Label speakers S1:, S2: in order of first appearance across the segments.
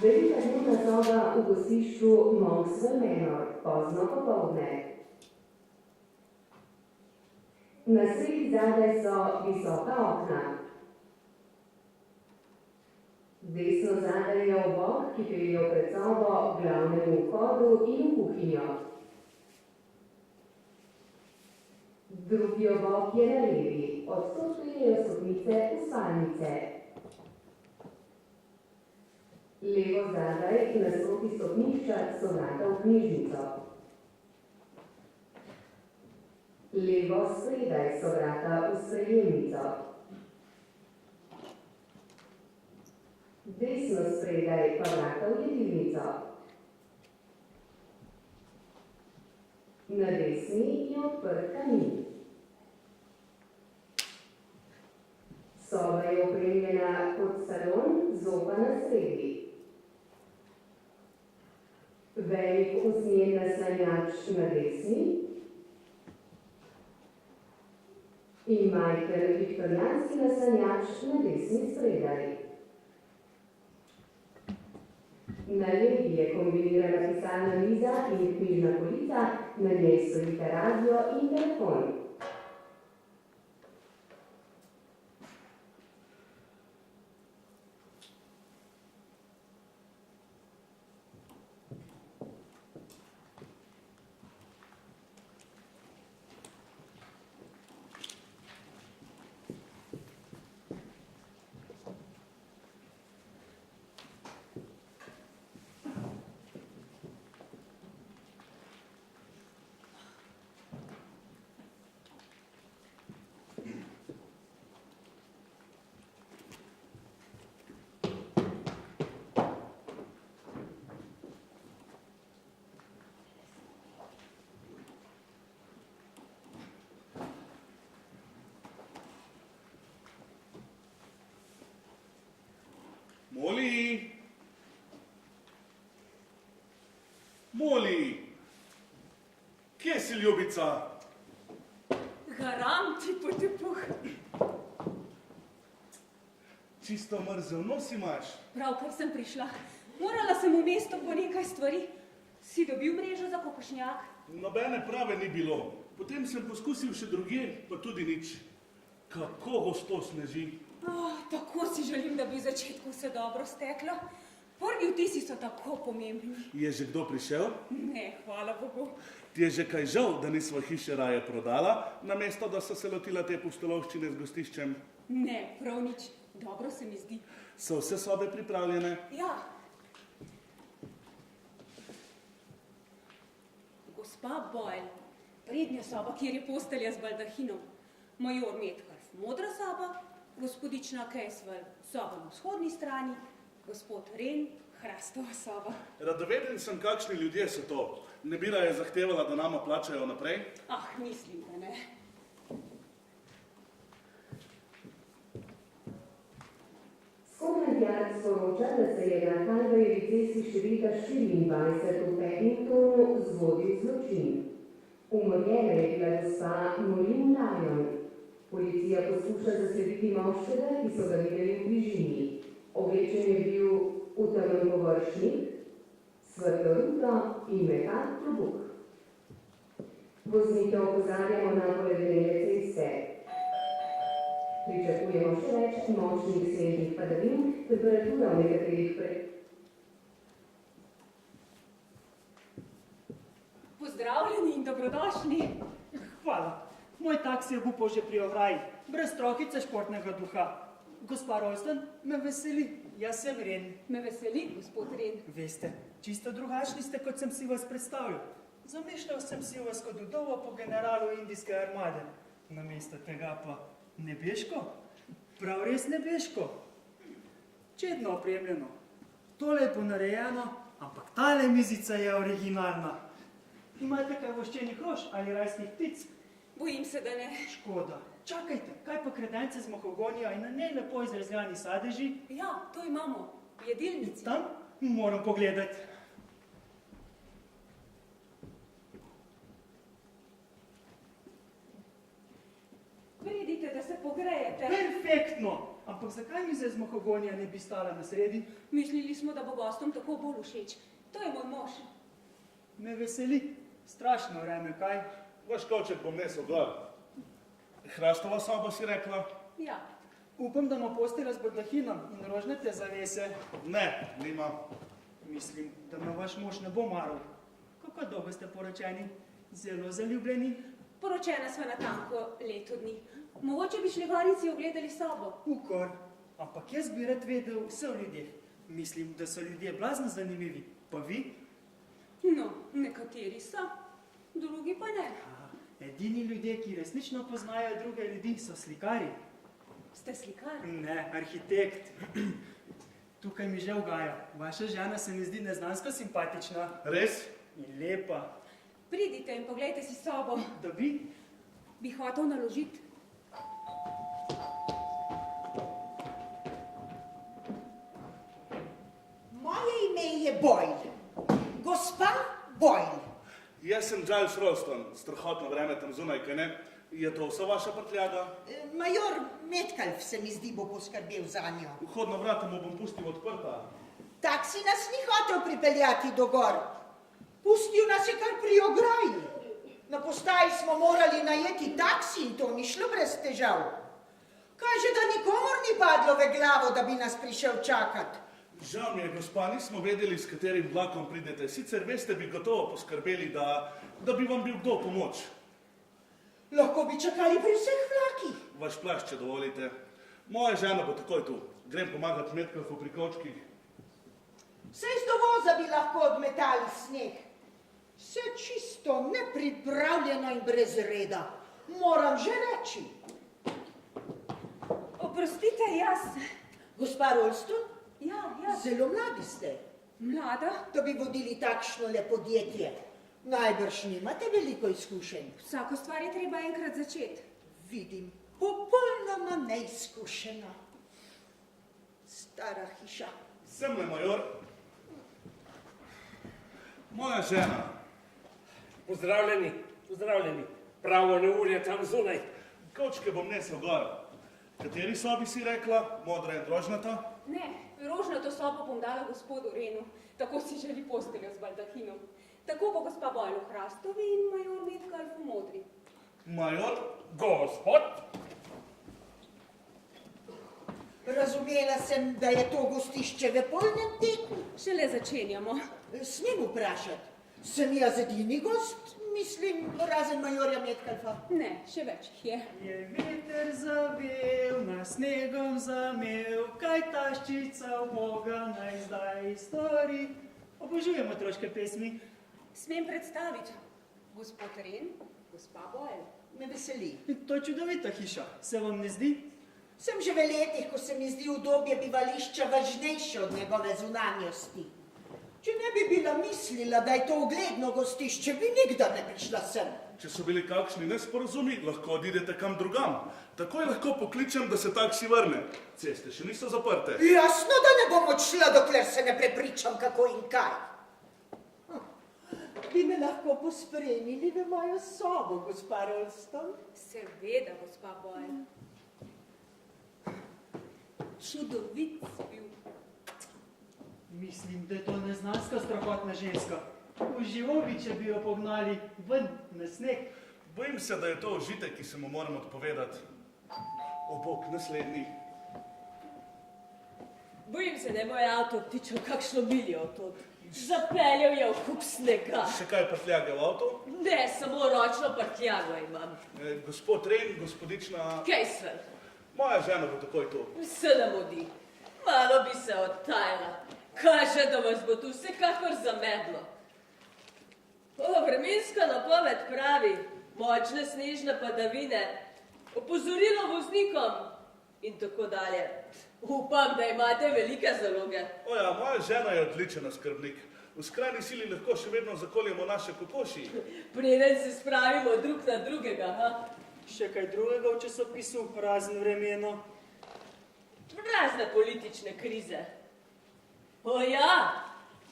S1: Velika dnevna soba v gostišču Monkswell Manor, pozno popoldne. Na sredi zadaj so visoka okna. Desno zadaj je obok, ki pelje pred sobo, glavnemu vhodu in v kuhinjo. Drugi obok je na levi, odtod peljejo stopnice v spalnice. Levo zadaj, nasproti stopnišča, so vrata v knjižnico. Levo spredaj so vrata v sprejemnico. Desno spredaj pa vrata v jedilnico. Na desni je odprt kamin. Soba je opremljena kot salon, zoba na sredi. Velik usnjen naslanjač na desni in majhen viktorijanski naslanjač na desni spredaj. Na levi je kombinirana pisalna miza in knjižna polica, na njej stojita radio in telefon.
S2: Moli! Moli! Kje si, ljubica?
S3: Garam ti potepuh.
S2: Čisto mrzel nos imaš.
S3: Pravkar sem prišla. Morala sem v mesto po nekaj stvari. Si dobil mrežo za kokošnjak?
S2: Nobene prave ni bilo. Potem sem poskusil še drugje, pa tudi nič. Kako gosto sneži.
S3: Tako si želim, da bi v začetku vse dobro steklo. Prvi vtisi so tako pomembni.
S2: Je že kdo prišel?
S3: Ne, hvala Bogu.
S2: Ti je že kaj žal, da nisva hiše raje prodala, namesto da so se lotila te pustolovščine z gostiščem?
S3: Ne, prav nič. Dobro se mi zdi.
S2: So vse sobe pripravljene?
S3: Ja. Gospa Boyle, prednja soba, kjer je postelja z baldahinom. Major Metcalf, modra soba. Gospodična Caswell, soba na vzhodni strani, gospod Wren, hrastova soba.
S2: Radoveden sem, kakšni ljudje so to. Ne bi raje zahtevala, da nama plačajo naprej?
S3: Mislim, da ne.
S1: Scotland Yard sporoča, da se je na Calvaryjevi cesti številka 24 v Paddingtonu zgodil zločin. Umorjena je bila gospa Maureen Lyon. Policija poskuša zaslediti moškega, ki so ga videli v bližini. Oblečen je bil v temen površnik, svetlo ruto in mehan klobuk. Voznike opozarjamo na poledenele ceste. Pričakujemo še več močnih snežnih padavin, temperatura v nekaterih
S3: Pozdravljeni in dobrodošli.
S4: Hvala. Moj taksi je bupal že pri ograji, brez trohice športnega duha. Gospa Ralston, me veseli, jaz sem Wren.
S3: Me veseli, gospod Wren.
S4: Veste, čisto drugačni ste, kot sem si vas predstavil. Zamišljal sem si vas kot vdovo po generalu indijske armade. Namesto tega pa nebeško, prav res nebeško. Čedno opremljeno. Tole je ponarejeno, ampak tale mizica je originalna. Imate kaj voščenih rož ali rajskih ptic?
S3: Bojim se, da ne.
S4: Škoda. Čakajte, kaj pa kredence z mahogonijo in na njej lepo izrezljani sadeži?
S3: Ja, to imamo. V jedilnici.
S4: Tam? Moram pogledati.
S3: Vidite, da se pogrejete.
S4: Perfektno! Ampak zakaj mi zdaj z mahogonija ne bi stala na sredi?
S3: Mislili smo, da bo gostom tako bolj všeč. To je moj mož.
S4: Me veseli. Strašno vreme, kaj?
S2: Vaš kovček bom nesel gor. Hrastova soba si rekla?
S3: Ja,
S4: Upam, da ima postelja z baldahinom in rožnate zavese.
S2: Ne, nima.
S4: Mislim, da me vaš mož ne bo maral. Kako dolgo ste poročeni? Zelo zaljubljeni?
S3: poročena sva natanko leto dni. Mogoče bi šli gor in si ogledali sobo.
S4: Ukor. Ampak jaz bi rad vedel vse o ljudeh. Mislim, da so ljudje blazno zanimivi. Pa vi?
S3: No, nekateri so, drugi pa ne.
S4: Edini ljudje, ki resnično poznajo druge ljudi, so slikari.
S3: Ste slikar?
S4: Ne, arhitekt. Tukaj mi že ugaja. Vaša žena se mi zdi neznansko simpatična.
S2: Res?
S4: In lepa.
S3: Pridite in poglejte si sobo.
S4: Da bi?
S3: Bi hotel naložiti.
S5: Moje ime je Boyle. Gospa Boyle.
S2: Jaz sem Giles Ralston, strahotno vreme tam zunaj, kaj ne? Je to vsa vaša prtljaga?
S5: Major Metcalf se mi zdi bo poskrbel za njo.
S2: Vhodna vrata mu bom pustil odprta.
S5: Taksi nas ni hotel pripeljati do gor. Pustil nas je kar pri ograji. Na postaji smo morali najeti taksi in to ni šlo brez težav. Kaže, da nikomor ni padlo v glavo, da bi nas prišel čakat.
S2: Žal mi je, gospa, nismo vedeli, s katerim vlakom pridete. Sicer veste, bi gotovo poskrbeli, da bi vam bil kdo pomoč.
S5: Lahko bi čakali pri vseh vlakih.
S2: Vaš plašč, če dovolite. Moja žena bo takoj tu. Grem pomagati Metcalfu pri kovčkih.
S5: Saj z dovoza bi lahko odmetali sneg. Vse čisto nepripravljeno in brez reda. Moram že reči.
S3: Oprostite, jaz.
S5: Gospa Ralston?
S3: Ja.
S5: Zelo mladi ste,
S3: Mlada?
S5: da bi vodili takšno le podjetje. Najbrž nimate veliko izkušenj.
S3: Vsako stvar je treba enkrat začeti.
S5: Vidim, popolnoma neizkušena. Stara hiša.
S2: Semle, major. Moja žena.
S6: Pozdravljeni, pozdravljeni. Pravo neurje tam zunaj.
S2: Kovčke bom nesel gor. Kateri sobi si rekla? Modra in rožnata?
S3: Ne, rožnato sobo bom dala gospodu Renu. Tako si želi posteljo z baldahinom. Tako bo gospa Boyle v hrastovi in major Metcalf v modri.
S2: Major?
S6: Gospod?
S5: Razumela sem, da je to gostišče v polnem teku.
S3: Šele začenjamo.
S5: Smem vprašati, sem jaz edini gost? Mislim, razen majorja Metcalfa.
S3: Ne, še več jih je.
S4: Je veter zavel, na snegom zamel, kaj taščica v Boga naj zdaj stori. Obožujem otroške pesmi.
S3: Smem predstaviti. Gospod Ren, gospa Boyle.
S5: Me veseli.
S4: To je čudovita hiša, se vam ne zdi?
S5: Sem že v letih, ko se mi zdi udobje bivališča važnejše od njegove zunanjosti. Če ne bi bila mislila, da je to ugledno gostišče, bi nikdar ne prišla sem.
S2: Če so bili kakšni nesporazumi, lahko odidete kam drugam. Takoj lahko pokličem, da se taksi vrne. Ceste še niso zaprte.
S5: Jasno, da ne bom odšla, dokler se ne prepričam, kako in kaj. Bi me lahko pospremili v mojo sobo, gospa Ralston?
S3: Seveda, gospa Boyle. Čudovit si bil.
S4: Mislim, da je to neznanska strahotna ženska. Užival bi, če bi jo pognali ven na sneg.
S2: Bojim se, da je to užitek, ki se mu moram odpovedati. O bog, naslednji.
S7: Bojim se, da je moj avto obtičal kakšno miljo od. Zapeljal je v kup snega.
S2: Še kaj prtljage v avto?
S7: Ne, samo ročno prtljago imam.
S2: Gospod Ren, gospodična...
S7: Kejsvel,
S2: Moja žena bo takoj tu.
S7: se namudi. Malo bi se odtajala. Kaže, da vas bo tu vsekakor zamedlo. Vremenska napoved pravi, močne snežne padavine, opozorilo voznikom in tako dalje. Upam, da imate velike zaloge.
S2: Oja, moja žena je odličen skrbnik. V skrajni sili lahko še vedno zakoljemo naše kokoši.
S7: Preden se spravimo drug na drugega, ha?
S4: Še kaj drugega v časopisu, razen vremeno.
S7: Razne politične krize. O ja,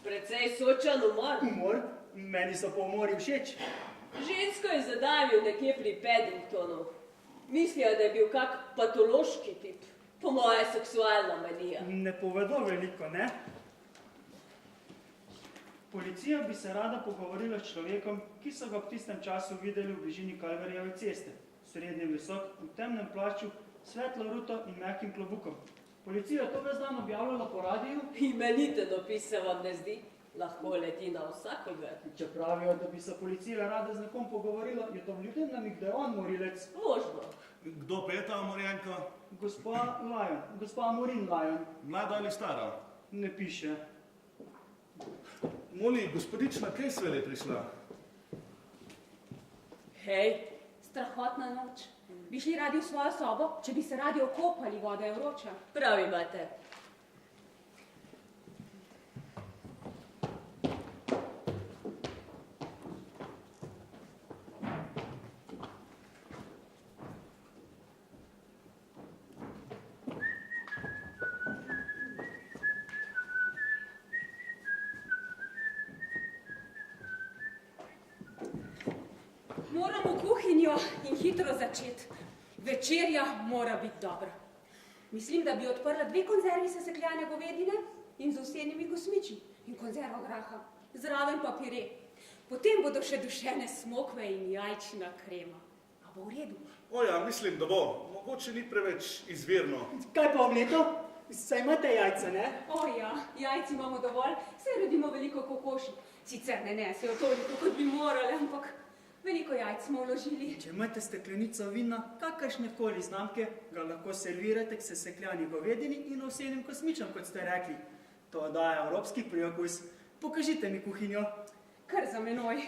S7: precej sočan umor.
S4: Umor? Meni so pa umori všeč.
S7: Žensko je zadavil nekje pri Paddingtonu. Mislijo, da je bil kak patološki tip. Po moje seksualna manija.
S4: Ne povedo veliko, ne? Policija bi se rada pogovorila s človekom, ki so ga v tistem času videli v bližini Kalvarijeve ceste. Srednje visok, v temnem plašču, svetlo ruto in mehkim klobukom. Policija je to ves dan objavljala po radiju.
S7: Imenite dopise vam ne zdi? Lahko leti na vsakogar.
S4: Če pravijo, da bi se policija rada z nekom pogovorila, je to vljuden namig, da je on morilec.
S7: Možno.
S2: Kdo pa je ta Morjenka?
S4: Gospa Lajon, gospa Morin Lajon.
S2: Mlada ali stara?
S4: Ne piše.
S2: Moli, gospodična Kejsvel je prišla.
S7: Hej,
S3: Strahotna noč. Bi šli radi v svojo sobo, če bi se radi okopali, voda je vroča.
S7: prav imate.
S3: Moram v kuhinjo in hitro začeti. Večerja mora biti dobra. Mislim, da bi odprla 2 konzervi sesekljane govedine in z ovsenimi kosmiči in konzervo graha, zraven pa pire. Potem bodo še dušene smokve in jajčna krema. A bo v redu?
S2: O ja, mislim, da bo. Mogoče ni preveč izvirno.
S4: Kaj pa omleto? Saj imate jajca, ne?
S3: O ja, jajci imamo dovolj, saj rodimo veliko kokoši. Sicer ne nesejo toliko, kot bi morali, ampak veliko jajc smo vložili.
S4: Če imate steklenico vina, kakršnekoli znamke, ga lahko servirate k sesekljani govedini in ovsenim kosmičem, kot ste rekli. To daje evropski priokus. Pokažite mi kuhinjo.
S3: Kar za menoj.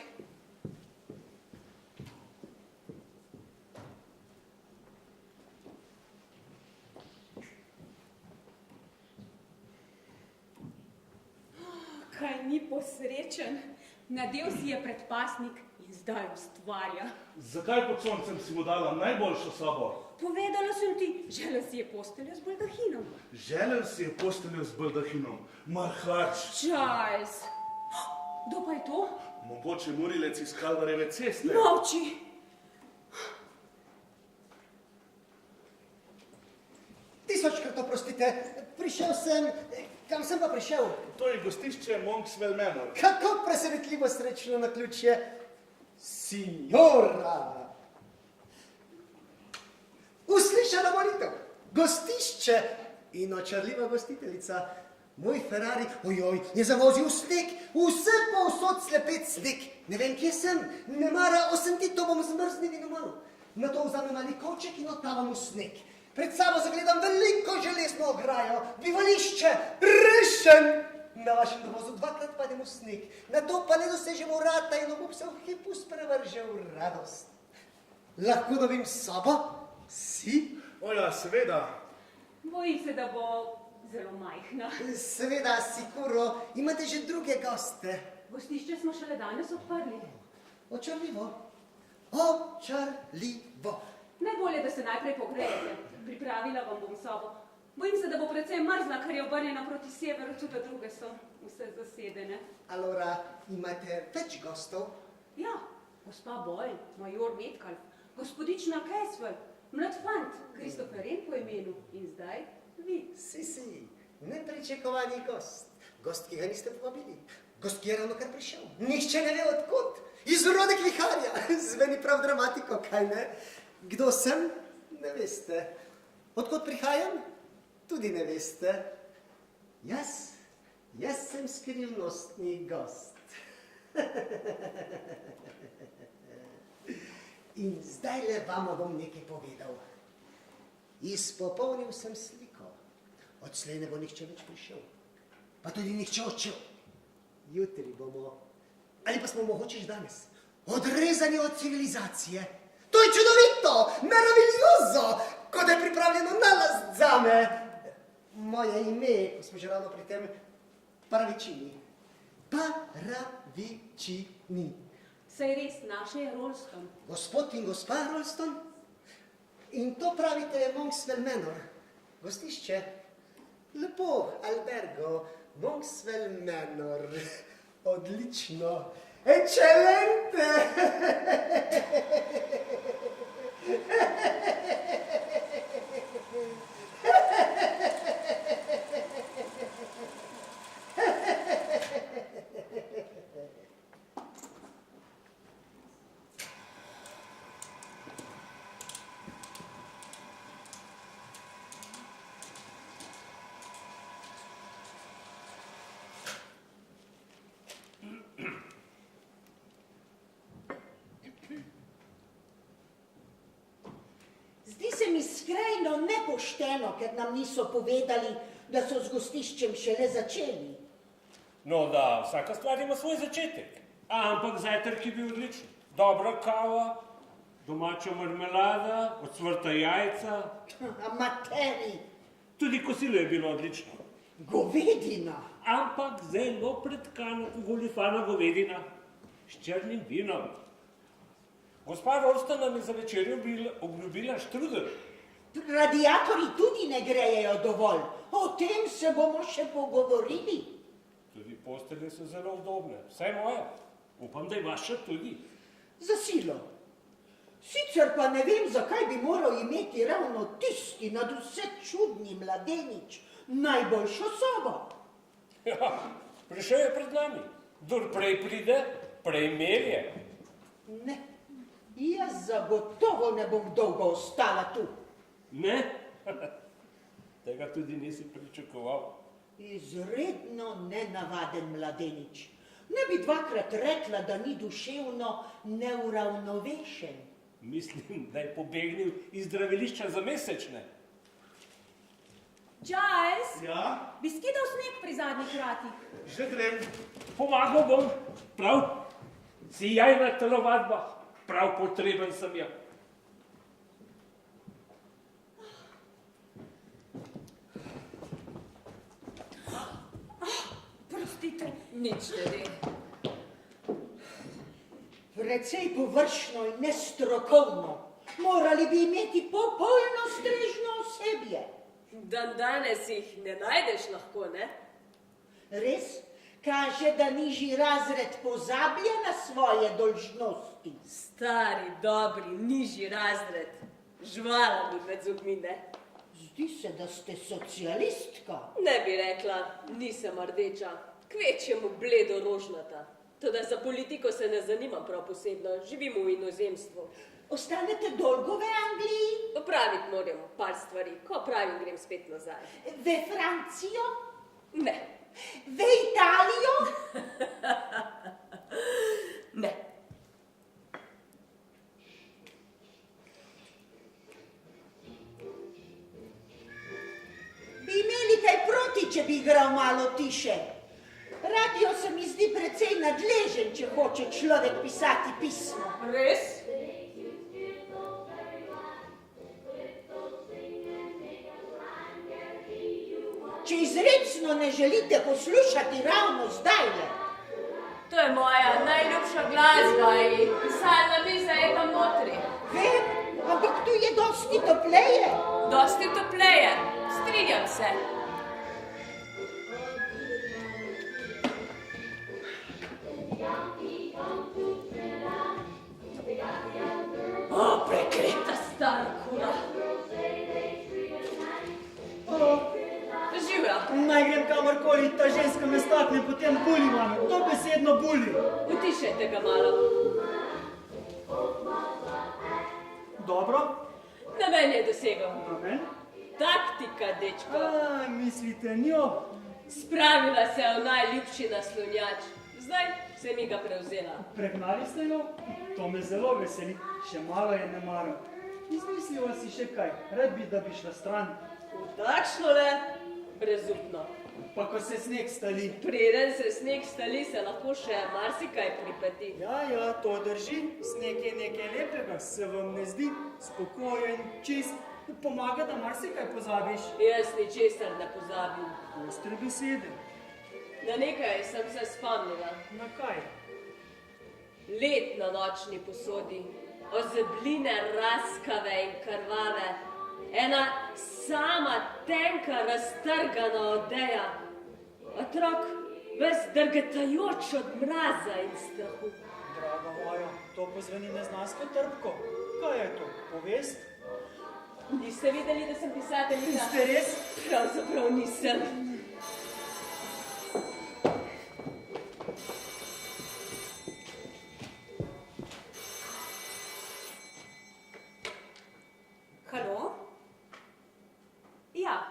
S3: Kaj ni posrečen. Nadel si je predpasnik in zdaj ustvarja.
S2: Zakaj pod soncem si mu dala najboljšo sobo?
S3: Povedala sem ti, želel si je posteljo z baldahinom.
S2: Želel si je posteljo z baldahinom. Marhač.
S3: Charles, kdo pa je to?
S2: Mogoče morilec iz Kalvarjeve ceste.
S3: Molči.
S8: Tisočkrat oprostite, prišel sem, kam sem pa prišel?
S2: To je gostišče Monkswell Manor.
S8: Kako presenetljivo srečno naključje, signora! Uslišana molitev, gostišče in očarljiva gostiteljica. Moj Ferrari, ojoj, je zavozil sneg, vse povsod slepet sneg. Ne vem, kje sem, ne mara osenti, to bom zmrznil in umrl. Nato vzamem mali kovček in otavam v sneg. Pred sabo zagledam veliko železno ograjo, bivališče, rešen. Na vašem dovozu 2-krat padem v sneg, nato pa ne dosežem vrata in obup se v hipu sprevrže v radost. Lahko dobim sobo? Si?
S2: O ja, seveda.
S3: Bojim se, da bo zelo majhna.
S8: Seveda, sigurno, imate že druge goste.
S3: Gostišče smo šele danes odprli.
S8: Očarljivo, očarljivo.
S3: Najbolje, da se najprej pogrejete. Pripravila vam bom sobo. Bojim se, da bo precej mrzla, ker je obrnjena proti severu, tudi druge so vse zasedene.
S8: Allora, imate več gostov?
S3: Ja, gospa Boyle, major Metcalf, gospodična Caswell, mlad fant, Christopher Wren po imenu in zdaj vi.
S8: Si, nepričakovani gost. Gost, ki ga niste povabili. Gost, ki je ravno kar prišel. Nihče ne ve odkot. Izrodek viharja. Zveni prav dramatiko, kaj ne? Kdo sem? Ne veste. Odkot prihajam? Tudi ne veste. Jaz sem skrivnostni gost. In zdajle vama bom nekaj povedal. Izpopolnil sem sliko. Odslej ne bo nihče več prišel. Pa tudi nihče odšel. Jutri bomo, ali pa smo mogoče danes, odrezani od civilizacije. To je čudovito, meraviglioso, kot je pripravljeno nalast zame. Moje ime, ko smo že ravno pri tem, Paravičini. Paravičini.
S3: Saj res, naše je Rolston.
S8: Gospod in gospa Rolston? In to pravite je Monkswell Manor. Gostišče? Lepo, albergo, Monkswell Manor. Odlično. Eccellente!
S5: nepošteno, ker nam niso povedali, da so z gostiščem šele začeli.
S6: No, da, vsaka stvar ima svoj začetek. Ampak zajtrk je bil odličen. Dobra kava, domača marmelada, ocvrta jajca.
S5: Amateri,
S6: Tudi kosilo je bilo odlično.
S5: govedina.
S6: Ampak zelo pretkana goljufana govedina s črnim vinom. Gospa Rolston nam je za večerjo obljubila štrudel.
S5: Radiatorji tudi ne grejejo dovolj. O tem se bomo še pogovorili.
S6: Tudi postelje so zelo udobne, vse moje. Upam, da je vaša tudi.
S5: Za silo. Sicer pa ne vem, zakaj bi moral imeti ravno tisti nadvse čudni mladenič najboljšo sobo.
S6: Ja, prišel je pred nami. Kdor prej pride, prej melje.
S5: Ne, jaz zagotovo ne bom dolgo ostala tu.
S6: Ne? Tega tudi nisi pričakoval.
S5: Izredno nenavaden mladenič. Ne bi dvakrat rekla, da ni duševno neuravnovešen.
S6: Mislim, da je pobegnil iz zdravilišča za mesečne.
S3: Giles,
S2: Ja,
S3: bi skidal sneg pri zadnjih vratih?
S2: že grem.
S6: Pomagal bom, prav. Sijajna telovadba, prav potreben sem jo.
S3: Prostite.
S7: Nič ne de.
S5: Precej površno in nestrokovno. Morali bi imeti popolno strežno osebje.
S7: Dan danes jih ne najdeš lahko, ne?
S5: Res? Kaže, da nižji razred pozablja na svoje dolžnosti.
S7: Stari, dobri, nižji razred. Žvala mi med zubmi, ne?
S5: Zdi se, da ste socialistka.
S7: Ne bi rekla, nisem rdeča, kvečjemu bledo rožnata. Toda za politiko se ne zanimam prav posebno, živimo v inozemstvu.
S5: Ostanete dolgo v Angliji?
S7: Opraviti moram par stvari, ko pravim, grem spet nazaj.
S5: V Francijo?
S7: Ne,
S5: V Italijo?
S7: ne.
S5: Bi imeli kaj proti, če bi igral malo tiše? Radio se mi zdi precej nadležen, če hoče človek pisati pismo.
S7: Res?
S5: Če izrecno ne želite poslušati ravno zdajle.
S7: To je moja najljubša glasba in pisalna miza je tam notri.
S5: Vem, ampak tu je dosti topleje.
S7: Dosti topleje, strinjam se. O, prekreta stara kura. Živja,
S4: Naj grem kamorkoli, ta ženska me stakne, potem buli mame. To besedno buli.
S7: utišajte ga malo.
S4: Dobro?
S7: Namen je dosegel.
S4: Amen.
S7: Taktika, dečko.
S4: Mislite njo?
S7: Spravila se je v najljubši naslonjač. Zdaj se mi ga prevzela.
S4: Pregnali ste jo? To me zelo veseli. Še malo je ne maram. Izmislila si še kaj. Rad bi, da bi šla stran.
S7: V takšnole, brezupno.
S4: Pa ko se sneg stali.
S7: Preden se sneg stali, se lahko še marsikaj pripeti.
S4: Ja, to drži. Sneg je nekaj lepega, se vam ne zdi? Spokojen, čist. Pomaga, da marsikaj pozabiš.
S7: Jaz ničesar ne pozabim.
S4: Ostre besede.
S7: Na nekaj sem se spomnila.
S4: Na kaj?
S7: Led na nočni posodi, ozebline raskave in krvave, ena sama tenka raztrgana odeja, otrok ves drgetajoč od mraza in strahu.
S4: Draga moja, to pozveni neznansko trpko. Kaj je to? Povest?
S7: Niste videli, da sem pisateljica?
S4: Ste res?
S7: Pravzaprav nisem.
S3: Halo? Ja,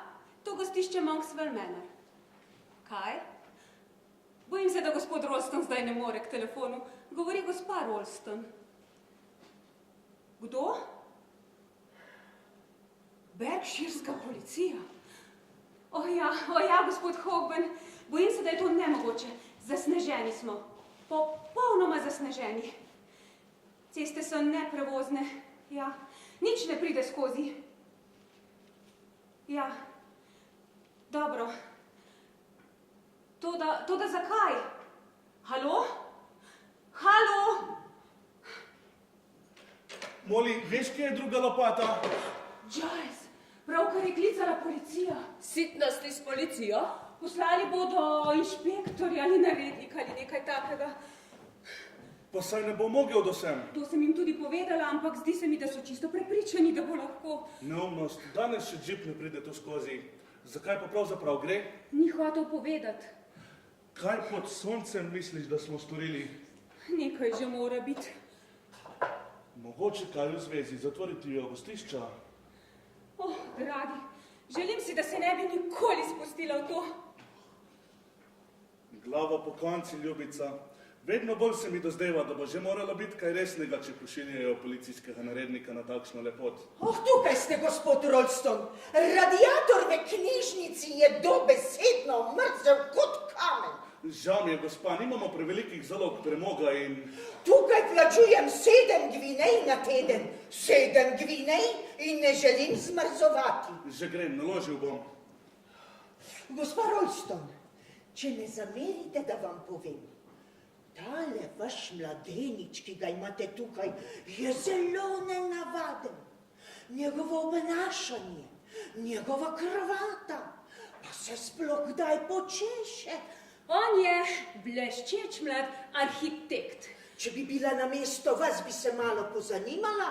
S3: to gostišče Monkswell Manor. Kaj? Bojim se, da gospod Rolston zdaj ne more k telefonu. Govori gospa Rolston. Kdo? Berkshirska policija. O ja, gospod Hogben, bojim se, da je to nemogoče. Zasneženi smo. Popolnoma zasneženi. Ceste so neprevozne. Ja, nič ne pride skozi. Ja, dobro. Toda zakaj? Halo? Halo?
S2: Moli, veš, kje je druga lopata?
S3: Giles, pravkar je klicala policija.
S7: Sitnosti s policijo?
S3: Poslali bodo inšpektorja ali narednika ali nekaj takega.
S2: Pa saj ne bo mogel do sem.
S3: To sem jim tudi povedala, ampak zdi se mi, da so čisto prepričani, da bo lahko.
S2: Neumnost, danes še džip ne pride tu skozi. Zakaj pa pravzaprav gre?
S3: Ni hotel povedati.
S2: Kaj pod soncem misliš, da smo storili?
S3: Nekaj že mora biti.
S2: Mogoče kaj v zvezi, zatvoriti jo gostišča.
S3: Dragi, želim si, da se ne bi nikoli spustila v to.
S2: Glava po konci, ljubica. Vedno bolj se mi dozdeva, da bo že moralo biti kaj resnega, če pošiljajo policijskega narednika na takšno lepot.
S5: Tukaj ste, gospod Rolston. Radiator v knjižnici je dobesedno mrzel kot kamen.
S2: Žal mi je, gospa, nimamo prevelikih zalog premoga in...
S5: Tukaj plačujem 7 gvinej na teden. 7 gvinej in ne želim zmrzovati.
S2: Že grem, naložil bom.
S5: Gospa Rolston, če ne zamerite, da vam povem, tale vaš mladenič, ki ga imate tukaj, je zelo nenavaden. Njegovo obnašanje, njegova kravata, pa se sploh kdaj počeše.
S3: On je bleščeč mlad arhitekt.
S5: Če bi bila na mesto vas, bi se malo pozanimala,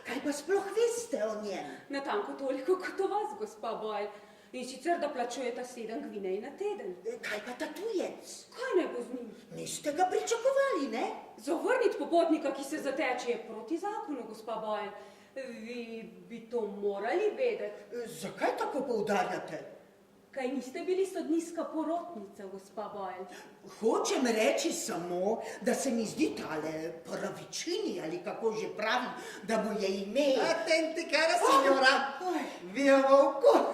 S5: kaj pa sploh veste o njem.
S3: Natanko toliko kot o vas, gospa Boyle. In sicer, da plačujeta 7 gvinej na teden.
S5: Kaj pa ta tujec?
S3: Kaj naj bo z njim?
S5: Niste ga pričakovali, ne?
S3: Zavrniti popotnika, ki se zateče, je proti zakonu, gospa Boyle. Vi bi to morali vedeti.
S5: Zakaj tako poudarjate?
S3: Kaj niste bili sodniška porotnica, gospa Boyle?
S5: Hočem reči samo, da se mi zdi tale pravičini, ali kako že pravi, da mu je ime...
S8: Attenti, cara signora, via volko.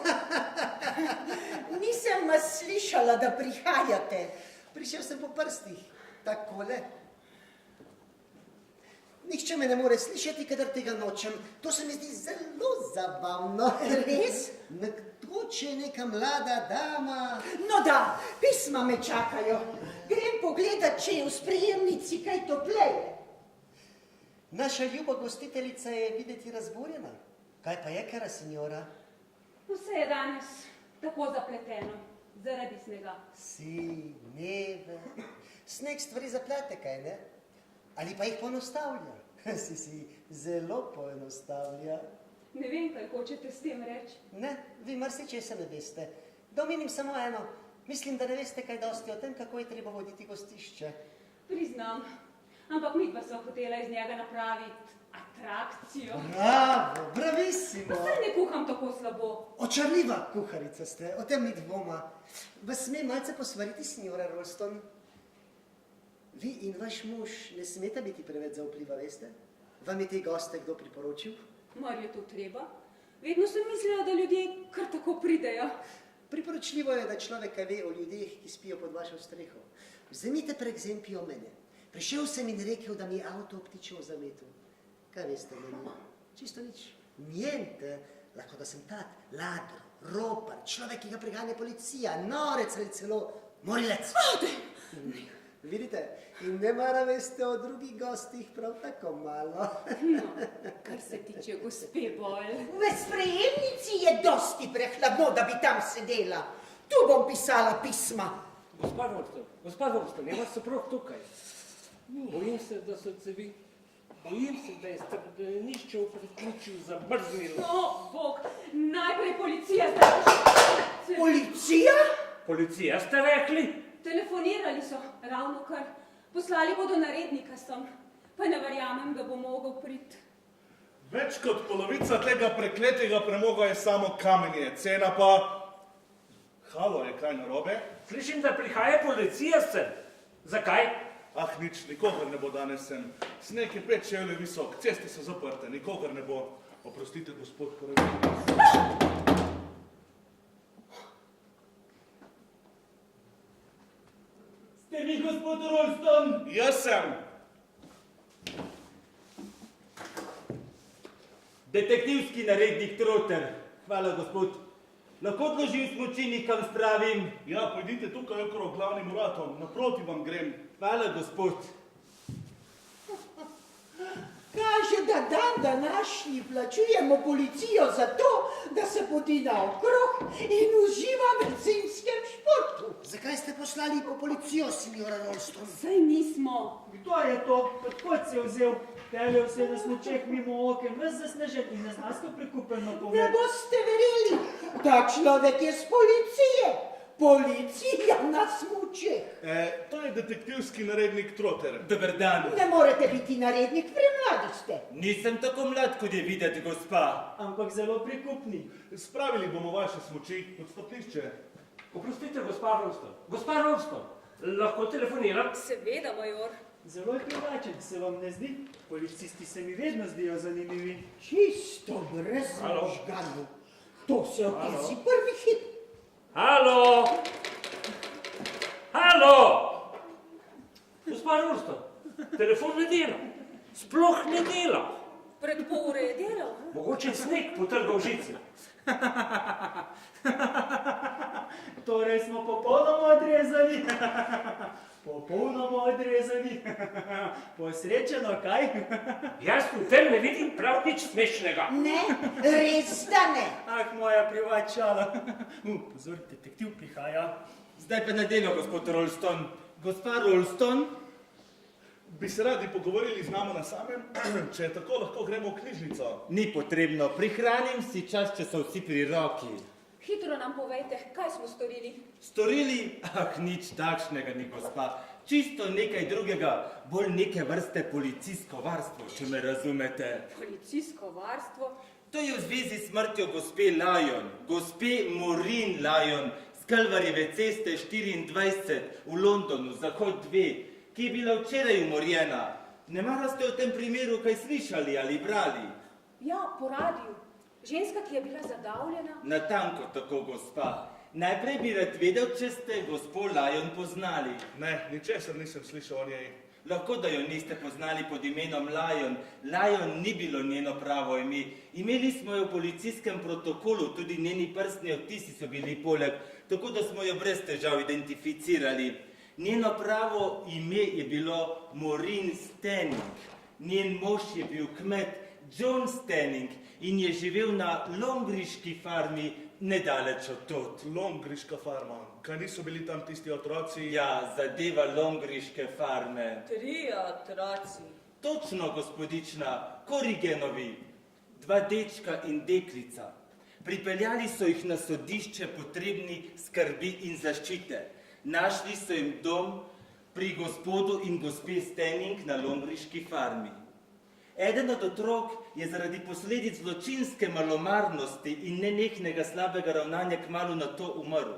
S5: Nisem vas slišala, da prihajate.
S8: Prišel sem po prstih, takole. Nihče me ne more slišati, kadar tega nočem. To se mi zdi zelo zabavno.
S5: Res?
S8: Nekdo, če je neka mlada dama...
S5: No da, pisma me čakajo. Grem pogledat, če je v sprejemnici kaj topleje.
S8: Naša ljuba gostiteljica je videti razburjena. Kaj pa je, cara signora?
S3: Vse je danes tako zapleteno, zaradi snega.
S8: Neve. Sneg stvari zaplete, kaj ne? Ali pa jih poenostavlja. Si zelo poenostavlja.
S3: Ne vem, kaj hočete s tem reči.
S8: Ne, vi marsičesa ne veste. Domenim samo eno. Mislim, da ne veste kaj dosti o tem, kako je treba voditi gostišče.
S3: Priznam, ampak midva sva hotela iz njega napraviti atrakcijo.
S8: Bravo, bravissimo.
S3: Pa saj ne kuham tako slabo.
S8: Očarljiva kuharica ste, o tem ni dvoma. Vas sme malce posvariti, signora Rolston? Vi in vaš mož ne smeta biti preveč zaupljiva, veste? Vam je te goste kdo priporočil?
S3: Mar je to treba? Vedno sem mislila, da ljudje kar tako pridejo.
S8: Priporočljivo je, da človek kaj ve o ljudeh, ki spijo pod vašo streho. Vzemite per exempio mene. Prišel sem in rekel, da mi je avto obtičal v zametu. Kaj veste meni? Čisto nič. Niente. Lahko da sem tak, ladro, ropar, človek, ki ga preganja policija, norec ali celo morilec. Vidite, in ne mara veste o drugih gostih prav tako malo.
S3: No, kar se tiče gospe Boyle.
S5: V sprejemnici je dosti prehladno, da bi tam sedela. Tu bom pisala pisma.
S6: Gospa Rolston, je vas soprog tukaj. Bojim se, da so cevi. Bojim se, da je stranišče v pritličju zamrznilo.
S3: O, Bog, najprej policija zdaj.
S5: Policija?
S6: Policija ste rekli?
S3: Telefonirali so, ravno kar. Poslali bodo narednika sem, pa ne verjamem, da bo mogel priti.
S2: Več kot polovica tega prekletega premoga je samo kamenje, cena pa... Halo, je kaj narobe?
S6: Slišim, da prihaja policija sem. Zakaj?
S2: Ah, nič, nikogar ne bo danes sem. Sneg je 5 čevljev visok, ceste so zaprte, nikogar ne bo. Oprostite, gospod Korevič.
S4: Ste vi gospod Rolston?
S2: Jaz sem.
S9: Detektivski narednik Troter. Hvala, gospod. Lahko odložim smučini, kam spravim?
S2: Ja, pojdite tukaj okrog glavnim vratom, naproti vam grem.
S9: Hvala, gospod.
S5: Kaže, da dan današnji plačujemo policijo za to, da se poti naokrog in uživa v zimskem športu.
S8: Zakaj ste poslali po policijo, signora Rolston?
S3: Saj nismo.
S4: Kdo je to? Od kod si je vzel? Peljal se na smučeh mimo oken, ves zasnežen in neznansko prikupen na
S5: Ne
S4: pogled.
S5: boste verjeli, ta človek je z policije. Policija na smučeh.
S2: To je detektivski narednik Troter.
S9: Dober dan.
S5: Ne morete biti narednik, premladi ste.
S9: Nisem tako mlad, kot je videti, gospa.
S4: Ampak zelo prikupni.
S2: Spravili bomo vaše smuči pod stopnišče.
S6: Oprostite, gospa Rolston. Gospa Rolston, lahko telefoniram?
S3: Seveda, major.
S4: Zelo je privlačen, se vam ne zdi? Policisti se mi vedno zdijo zanimivi.
S5: Čisto brez
S6: Halo?
S5: možganov. To se okesi prvi hit.
S6: Halo? Halo? Gospa Rolston, telefon ne dela. Sploh ne dela.
S3: Pred pol ure je delal.
S6: Mogoče je sneg potrgal žice.
S4: Torej smo popolnoma odrezani. Popolnoma odrezani. Posrečeno, kaj?
S6: Jaz v tem ne vidim prav nič smešnega.
S5: Ne, res da ne.
S4: Ah, moja privačala. Pozor, detektiv prihaja.
S9: Zdaj pa na delo, gospod Rolston. Gospa Rolston?
S2: Bi se radi pogovorili z nami na samem, če je tako, lahko gremo v knjižnico.
S9: Ni potrebno, prihranim si čas, če so vsi pri roki.
S3: Hitro nam povejte, kaj smo storili.
S9: Storili? Ah, nič takšnega ni, gospa. Čisto nekaj drugega, bolj neke vrste policijsko varstvo, če me razumete.
S3: Policijsko varstvo.
S9: To je v zvezi s smrtjo gospe Lyon, gospe Maureen Lyon, z Kalvarjeve ceste 24 v Londonu, zahod 2, ki je bila včeraj umorjena. Ne mara ste o tem primeru kaj slišali ali brali?
S3: Ja, po radiju. Ženska, ki je bila zadavljena.
S9: Natanko tako, gospa. Najprej bi rad vedel, če ste gospo Lyon poznali.
S2: Ne, ničesar nisem slišal o njej.
S9: Lahko, da jo niste poznali pod imenom Lyon. Lyon ni bilo njeno pravo ime. Imeli smo jo v policijskem protokolu, tudi njeni prstni odtisi so bili poleg, tako da smo jo brez težav identificirali. Njeno pravo ime je bilo Maureen Stanning. Njen mož je bil kmet John Stanning in je živel na Longriški farmi nedaleč od tod.
S2: Longriška farma. Kaj niso bili tam tisti otroci?
S9: Ja, zadeva Longriške farme.
S7: 3 otroci.
S9: Točno, gospodična, Korigenovi, 2 dečka in deklica. Pripeljali so jih na sodišče potrebni skrbi in zaščite. Našli so jim dom pri gospodu in gospe Stanning na Longriški farmi. Eden od otrok je zaradi posledic zločinske malomarnosti in nenehnega slabega ravnanja kmalu na to umrl.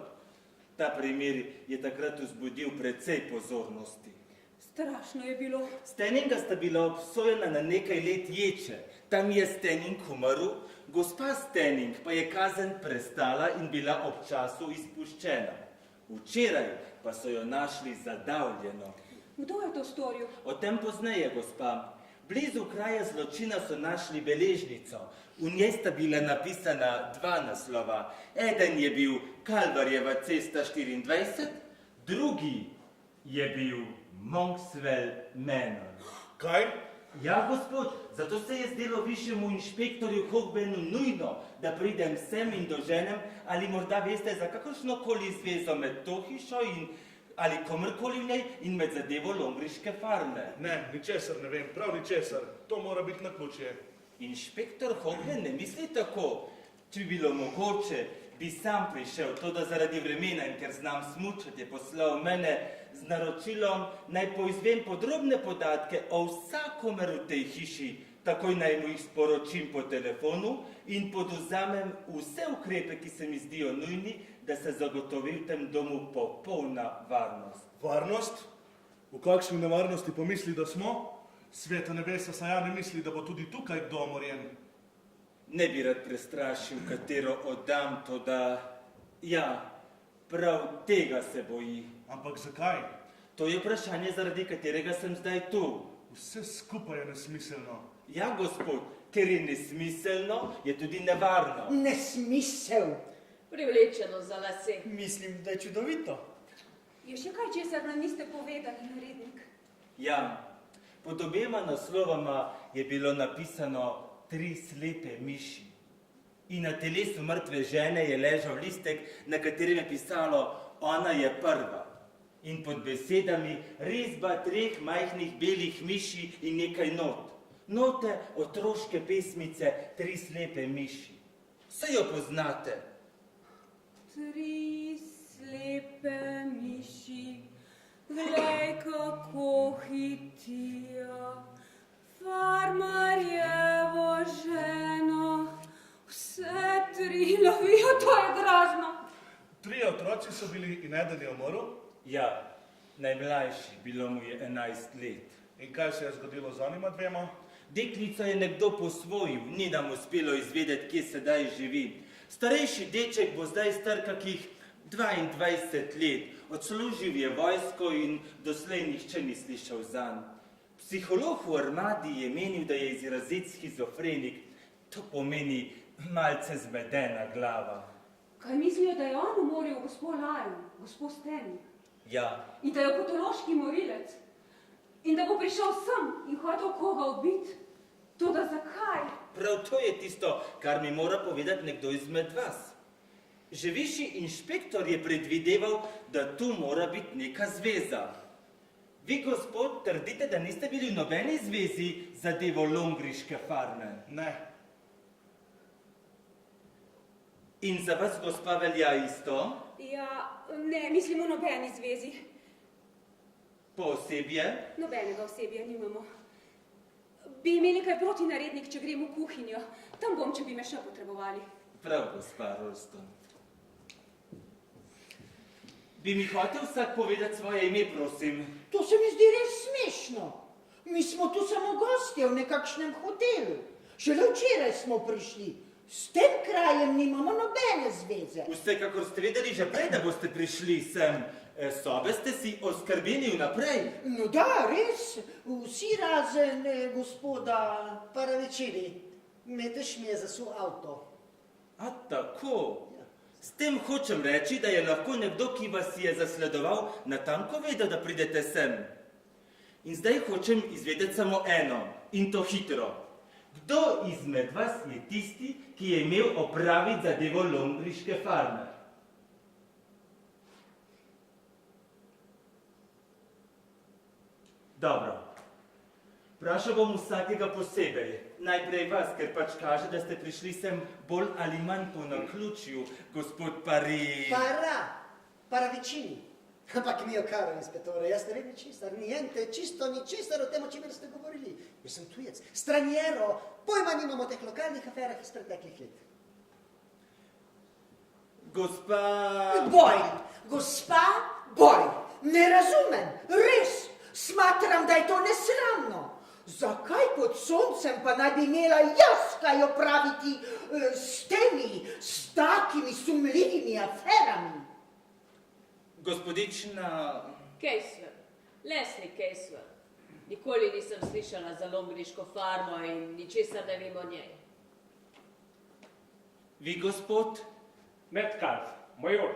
S9: Ta primer je takrat vzbudil precej pozornosti.
S3: Strašno je bilo.
S9: Stanninga sta bila obsojena na nekaj let ječe. Tam je Stanning umrl, gospa Stanning pa je kazen prestala in bila ob času izpuščena. Včeraj pa so jo našli zadavljeno.
S3: Kdo je to storil?
S9: O tem pozneje, gospa. Blizu kraja zločina so našli beležnico. V njej sta bila napisana 2 naslova. Eden je bil Kalvarjeva cesta 24, drugi je bil Monkswell Manor.
S2: Kaj?
S9: Ja, gospod, zato se je zdelo višjemu inšpektorju Hogbenu nujno, da pridem sem in doženem, ali morda veste za kakršnokoli zvezo med to hišo in ali komorkoli v njej in med zadevo Longriške farme.
S2: Ne, ničesar ne vem, prav ničesar. To mora biti naključje.
S9: Inšpektor Hogben ne misli tako. Če bi bilo mogoče, bi sam prišel, to da zaradi vremena in ker znam smučati, je poslal mene z naročilom, naj poizvem podrobne podatke o vsakomer v tej hiši, takoj naj mu jih sporočim po telefonu in podvzamem vse ukrepe, ki se mi zdijo nujni, da se zagotovi v tem domu popolna varnost.
S2: Varnost? V kakšni nevarnosti pomisli, da smo? Sveta nebesa, saj ja ne misli, da bo tudi tukaj kdo umorjen.
S9: Ne bi rad prestrašil, katero oddam, to da, ja, prav tega se boji.
S2: Ampak zakaj?
S9: To je vprašanje, zaradi katerega sem zdaj tu.
S2: Vse skupaj je nesmiselno.
S9: Ja, gospod, ker je nesmiselno, je tudi nevarno.
S5: Nesmisel.
S7: Privlečeno za lase.
S4: Mislim, da je čudovito.
S3: Je še kaj, česar nam niste povedali, narednik?
S9: Ja, pod obema naslovama je bilo napisano 3 slepe miši. In na telesu mrtve žene je ležal listek, na katerem je pisalo, ona je prva. In pod besedami risba 3 majhnih belih miši in nekaj not. Note otroške pesmice 3 slepe miši. Saj jo poznate.
S3: 3 slepe miši, glej kako hitijo, farmarjevo ženo, vse 3 lovijo, to je grozno.
S2: 3 otroci so bili in eden je umrl.
S9: Ja, najmlajši, bilo mu je 11 let.
S2: In kaj se je zgodilo z onima 2?
S9: Deklico je nekdo posvojil, ni nam uspelo izvedeti, kje sedaj živi. Starejši deček bo zdaj star kakih 22 let, odslužil je vojsko in doslej nihče ni slišal zanj. Psiholog v armadi je menil, da je izrazit schizofrenik, to pomeni malce zmedena glava.
S3: Kaj mislijo, da je on umoril gospod Lajon, gospod Steni?
S9: Ja,
S3: In da je patološki morilec? In da bo prišel sem in hotel koga ubiti? Toda zakaj?
S9: prav to je tisto, kar mi mora povedati nekdo izmed vas. Že višji inšpektor je predvideval, da tu mora biti neka zveza. Vi, gospod, trdite, da niste bili v nobeni zvezi z zadevo longriške farme.
S2: Ne.
S9: In za vas, gospa, velja isto?
S3: Ja, ne, mislim v nobeni zvezi.
S9: Poosebje?
S3: Nobenega osebja nimamo. Bi imeli kaj proti, narednik, če grem v kuhinjo? Tam bom, če bi me še potrebovali.
S9: Prav, gospa Rolston. Bi mi hotel vsak povedati svoje ime, prosim?
S5: To se mi zdi res smešno. Mi smo tu samo gostje v nekakšnem hotelu. Šele včeraj smo prišli. S tem krajem nimamo nobene zveze.
S9: Vsekakor ste vedeli že prej, da boste prišli sem. Sobe ste si oskrbeli vnaprej.
S5: No da, res. Vsi razen gospoda
S8: Paravečeri, Meteš mi je zasul avto.
S9: A tako? S tem hočem reči, da je lahko nekdo, ki vas je zasledoval, natanko vedel, da pridete sem. In zdaj hočem izvedeti samo eno, in to hitro. Kdo izmed vas je tisti, ki je imel opraviti zadevo longriške farme? Dobro. Vprašal bom vsakega posebej. Najprej vas, ker pač kaže, da ste prišli sem bolj ali manj po naključju, gospod
S8: Paravečini. Ampak mio caro ispettore, jaz ne vem ničesar, niente, čisto ničesar o tem, o čemer ste govorili. Jaz sem tujec, stranjero, pojma nimam o teh lokalnih aferah iz preteklih let.
S9: Gospa...
S5: Gospa Boj, ne razumem, res, smatram, da je to nesramno. Zakaj pod soncem pa naj bi imela jaz kaj opraviti s takimi sumljivimi aferami?
S9: Gospodična...
S7: Caswell, Leslie Caswell. Nikoli nisem slišala za longriško farmo in ničesar ne vem o njej.
S9: Vi, gospod?
S6: Metcalf, major.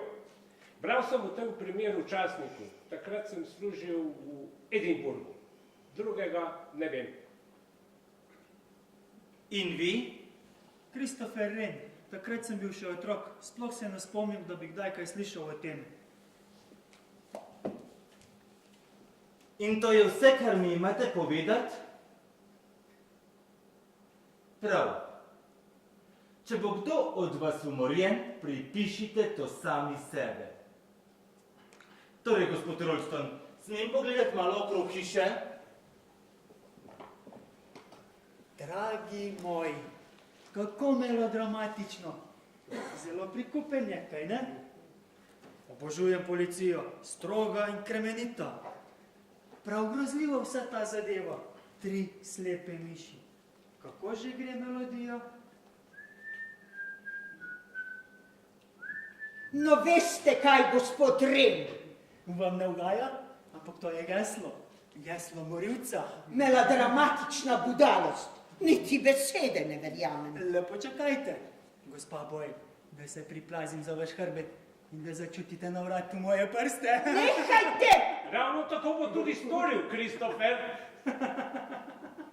S6: Bral sem v tem primeru v časniku. Takrat sem služil v Edinburgu. Drugega ne vem.
S9: In vi?
S4: Christopher Wren. Takrat sem bil še otrok. Sploh se ne spomnim, da bi kdaj kaj slišal o tem.
S9: In to je vse, kar mi imate povedati? Prav. Če bo kdo od vas umorjen, pripišite to sami sebe. Torej, gospod Rolston, smem pogledati malo okrog hiše?
S4: Dragi moj, kako melodramatično. Zelo prikupenje, kaj ne? Obožujem policijo, stroga in kremenita. Prav grozljivo vsa ta zadeva. 3 slepe miši. Kako že gre melodija?
S5: No veste kaj, gospod Ren?
S4: Vam ne ugaja, ampak to je geslo. Geslo morilca.
S5: Melodramatična budalost. Niti besede ne verjamem.
S4: Lepo čakajte, gospa Boyle, da se priplazim za vaš hrbet in da začutite na vratu moje prste.
S5: Nehajte!
S6: Ravno tako bo tudi storil, Kristofer.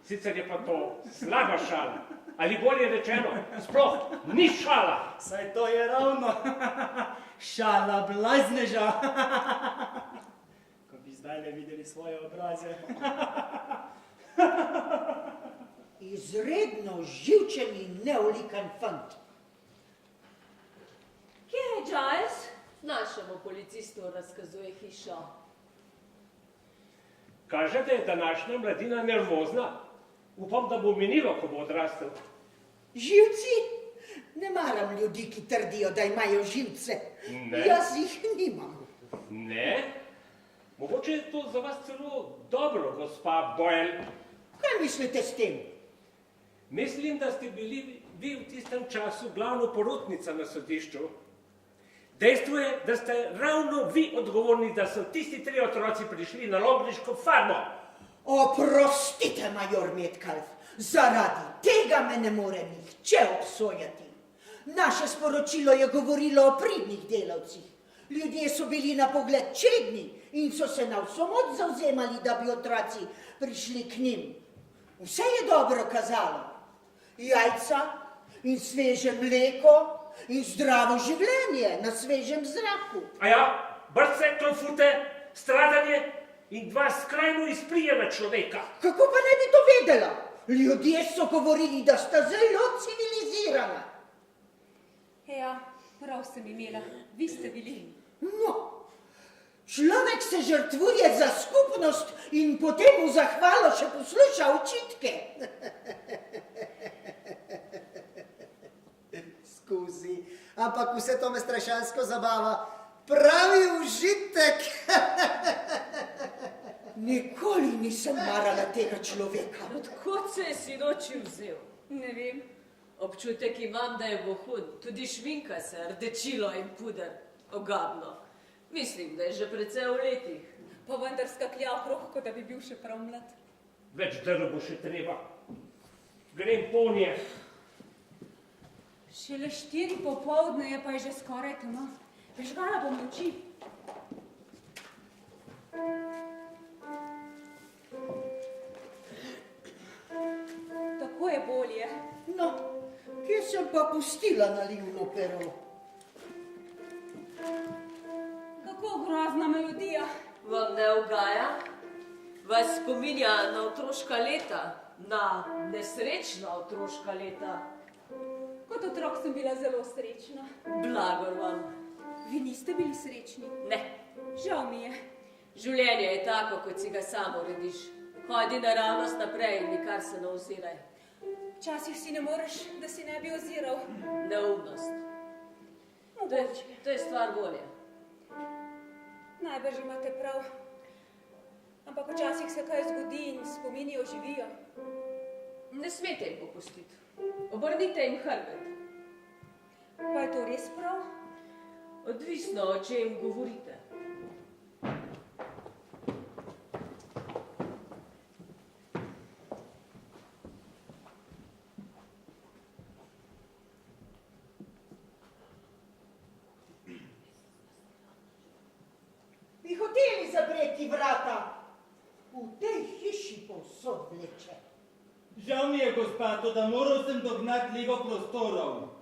S6: Sicer je pa to slaba šala. Ali bolje rečeno, sploh ni šala.
S4: Saj to je ravno šala blazneža. Ko bi zdaj le videli svoje obraze.
S5: Izredno živčen in neolikan fant.
S7: Kje je Giles? Našemu policistu razkazuje hišo.
S6: Kaže, da je današnja mladina nervozna. Upam, da bo minilo, ko bo odrastel.
S5: Živci? Ne maram ljudi, ki trdijo, da imajo živce.
S6: Ne.
S5: Jaz jih nimam.
S6: Ne? Mogoče je to za vas celo dobro, gospa Boyle.
S5: Kaj mislite s tem?
S6: Mislim, da ste bili vi v tistem času glavno porotnica na sodišču. Dejstvo je, da ste ravno vi odgovorni, da so tisti 3 otroci prišli na logniško farmo.
S5: Oprostite, major Metcalf, zaradi tega me ne more nihče obsojati. Naše sporočilo je govorilo o pridnih delavcih. Ljudje so bili na pogled čedni in so se na vso moč zavzemali, da bi otroci prišli k njim. Vse je dobro kazalo. Jajca in sveže mleko in zdravo življenje na svežem zraku.
S6: A ja, brce, konfute, stradanje in 2 skrajno izprijena človeka.
S5: Kako pa ne bi to vedela? Ljudje so govorili, da sta zelo civilizirana.
S3: Ja, prav sem imela. Vi ste bili.
S5: No, človek se žrtvuje za skupnost in potem v zahvalo še posluša očitke.
S8: Skuzi, ampak vse to me strašansko zabava. Pravi užitek.
S5: Nikoli nisem marala tega človeka.
S7: Odkot se je sinoči vzel?
S3: Ne vem.
S7: Občutek imam, da je vohun. Tudi šminka se, rdečilo in puder. Ogabno. Mislim, da je že precej v letih.
S3: Pa vendar skaklja okrog, kot da bi bil še prav mlad.
S6: Več drv bo še treba. Grem ponje.
S3: Šele 4 popoldne je, pa je že skoraj tema. Prižgala bom luči. Tako je bolje.
S5: No, kje sem pa pustila nalivno pero?
S3: Kako grozna melodija.
S7: Vam ne ugaja? Vas spominja na otroška leta? Na nesrečna otroška leta?
S3: Kot otrok sem bila zelo srečna.
S7: Blagor vam.
S3: Vi niste bili srečni?
S7: Ne.
S3: Žal mi je.
S7: Življenje je tako, kot si ga sam urediš. Hodi naravnost naprej in nikar se ne oziraj.
S3: Včasih si ne moreš, da si ne bi oziral.
S7: Neumnost. To je stvar volje.
S3: Najbrž imate prav. Ampak včasih se kaj zgodi in spomini oživijo.
S7: Ne smete jim popustiti. Obrnite jim hrbet.
S3: Pa je to res prav?
S7: Odvisno, o čem govorite.
S5: Bi hoteli zapreti vrata? V tej hiši povsod vleče.
S9: Žal mi je, gospa, to da moral sem dognati lego prostorov.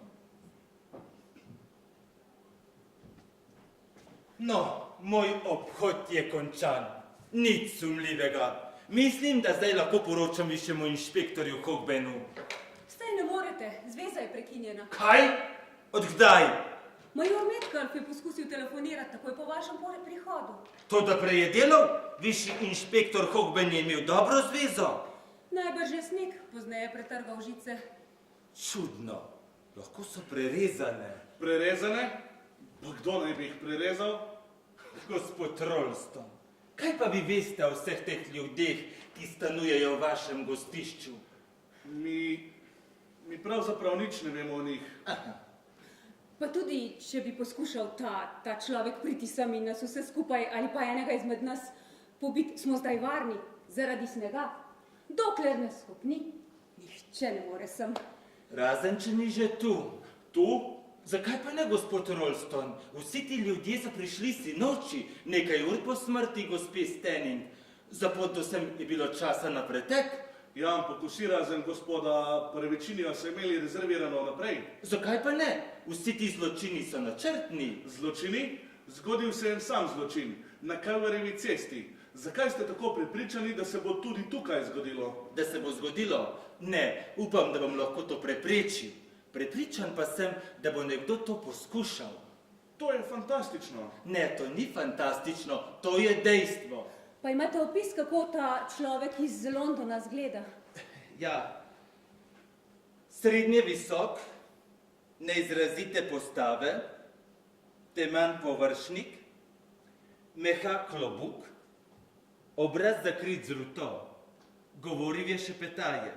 S9: No, moj obhod je končan. Nič sumljivega. Mislim, da zdaj lahko poročam višjemu inšpektorju Hogbenu.
S3: Saj ne morete, zveza je prekinjena.
S9: Kaj? Odkdaj?
S3: Major Metcalf je poskusil telefonirati takoj po vašem prihodu.
S9: To, da prej je delal? Višji inšpektor Hogben je imel dobro zvezo.
S3: Najbrž je sneg pozneje pretrgal žice.
S9: Čudno. Lahko so prerezane.
S2: Prerezane? Pa kdo naj bi jih prerezal?
S9: Gospod Rolston, kaj pa vi veste o vseh teh ljudeh, ki stanujejo v vašem gostišču?
S2: Mi pravzaprav nič ne vemo o njih.
S3: Pa tudi, če bi poskušal ta človek priti sem in nas vse skupaj ali pa enega izmed nas pobiti, smo zdaj varni zaradi snega. Dokler nas skopni, nihče ne more sem.
S9: Razen, če ni že tu.
S2: Tu?
S9: Zakaj pa ne, gospod Rolston? Vsi ti ljudje so prišli sinoči, nekaj ur po smrti gospe Stenning. Za pot do sem je bilo časa na pretek.
S2: Ja, ampak vsi razen gospoda Prevečinija so imeli rezervirano naprej.
S9: Zakaj pa ne? Vsi ti zločini so načrtni.
S2: Zločini? Zgodil se je en sam zločin, na Kalvarjevi cesti. Zakaj ste tako prepričani, da se bo tudi tukaj zgodilo?
S9: Da se bo zgodilo? Ne, upam, da bom lahko to preprečil. Prepričan pa sem, da bo nekdo to poskušal.
S2: To je fantastično.
S9: Ne, to ni fantastično, to je dejstvo.
S3: Pa imate opis, kako ta človek iz Londona zgleda?
S9: Ja, srednje visok, neizrazite postave, temen površnik, mehak klobuk, obraz zakrit z ruto, govorivje šepetaje.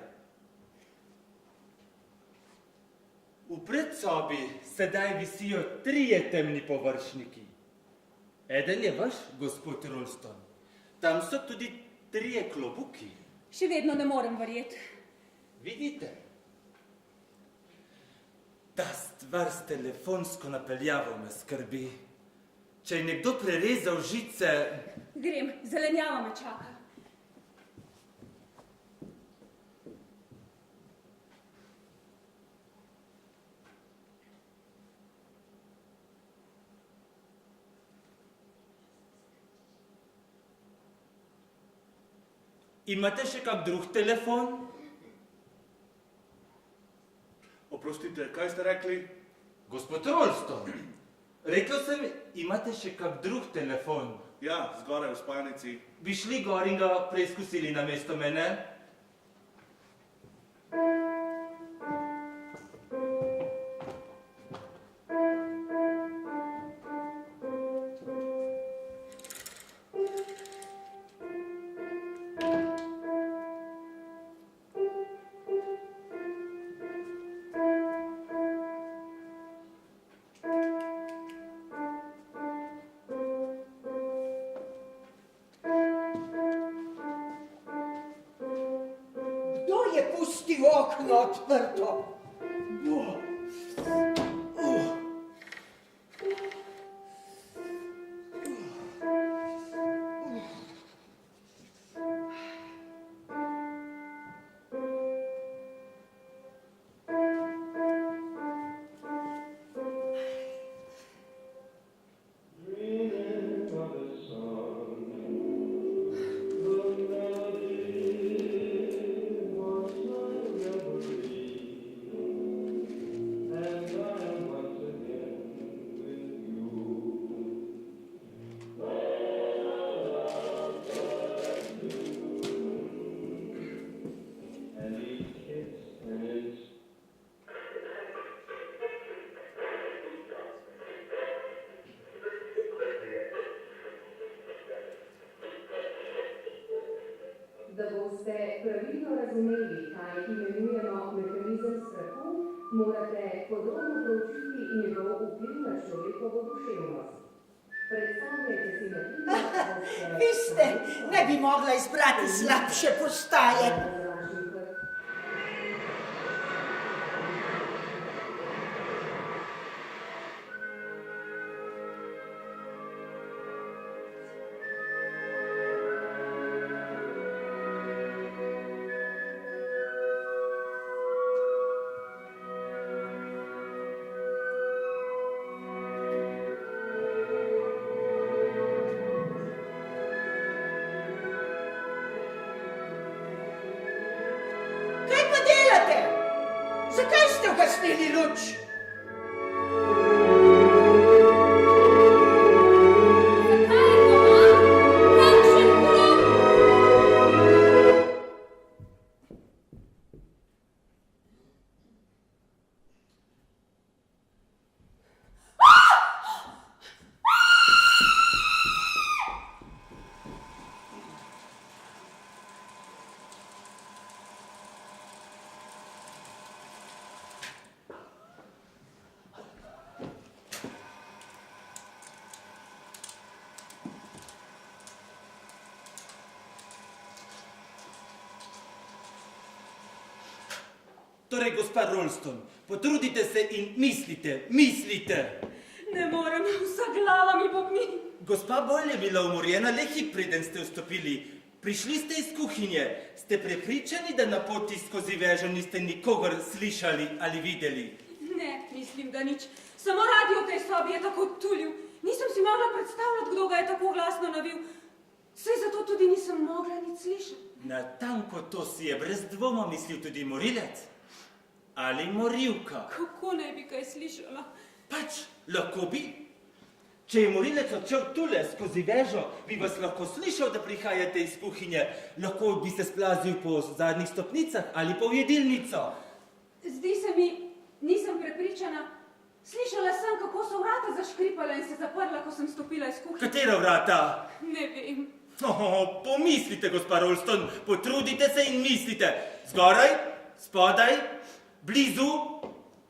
S9: V predsobi sedaj visijo 3 temni površniki. Eden je vaš, gospod Rolston. Tam so tudi 3 klobuki.
S3: Še vedno ne morem verjeti.
S9: Vidite? Ta stvar s telefonsko napeljavo me skrbi. Če je nekdo prerezal žice...
S3: Grem, zelenjava me čaka.
S9: Imate še kak drug telefon?
S2: Oprostite, kaj ste rekli?
S9: Gospod Rolston, rekel sem, imate še kak drug telefon?
S2: Ja, zgoraj v spalnici.
S9: Bi šli gor in ga preizkusili namesto mene?
S5: Pusti okno odprto.
S1: Da boste pravilno razumeli, kaj imenujemo mehanizem strahu, morate podrobno proučiti njegov vpliv na človekovo duševnost. Predstavljajte si na primer, da ste...
S5: Veste, ne bi mogla izbrati slabše postaje. Zakaj ste ugasnili luč?
S9: Torej, gospa Rolston, potrudite se in mislite.
S3: Ne morem, vsa glava mi bobni.
S9: Gospa Boyle je bila umorjena le hip, preden ste vstopili. Prišli ste iz kuhinje. Ste prepričani, da na poti skozi vežo niste nikogar slišali ali videli?
S3: Ne, mislim, da nič. Samo radio v tej sobi je tako tulil. Nisem si mogla predstavljati, kdo ga je tako glasno navil. Saj zato tudi nisem mogla nič slišati.
S9: Natanko to si je brez dvoma mislil tudi morilec. Ali morilka.
S3: Kako naj bi kaj slišala?
S9: Pač, lahko bi. Če je morilec odšel tule skozi vežo, bi vas lahko slišal, da prihajate iz kuhinje. Lahko bi se splazil po zadnjih stopnicah ali po jedilnico.
S3: Zdi se mi, nisem prepričana. Slišala sem, kako so vrata zaškripala in se zaprla, ko sem stopila iz kuhinje.
S9: Katera vrata?
S3: Ne vem.
S9: Pomislite, gospa Rolston, potrudite se in mislite. Zgoraj, spodaj, blizu,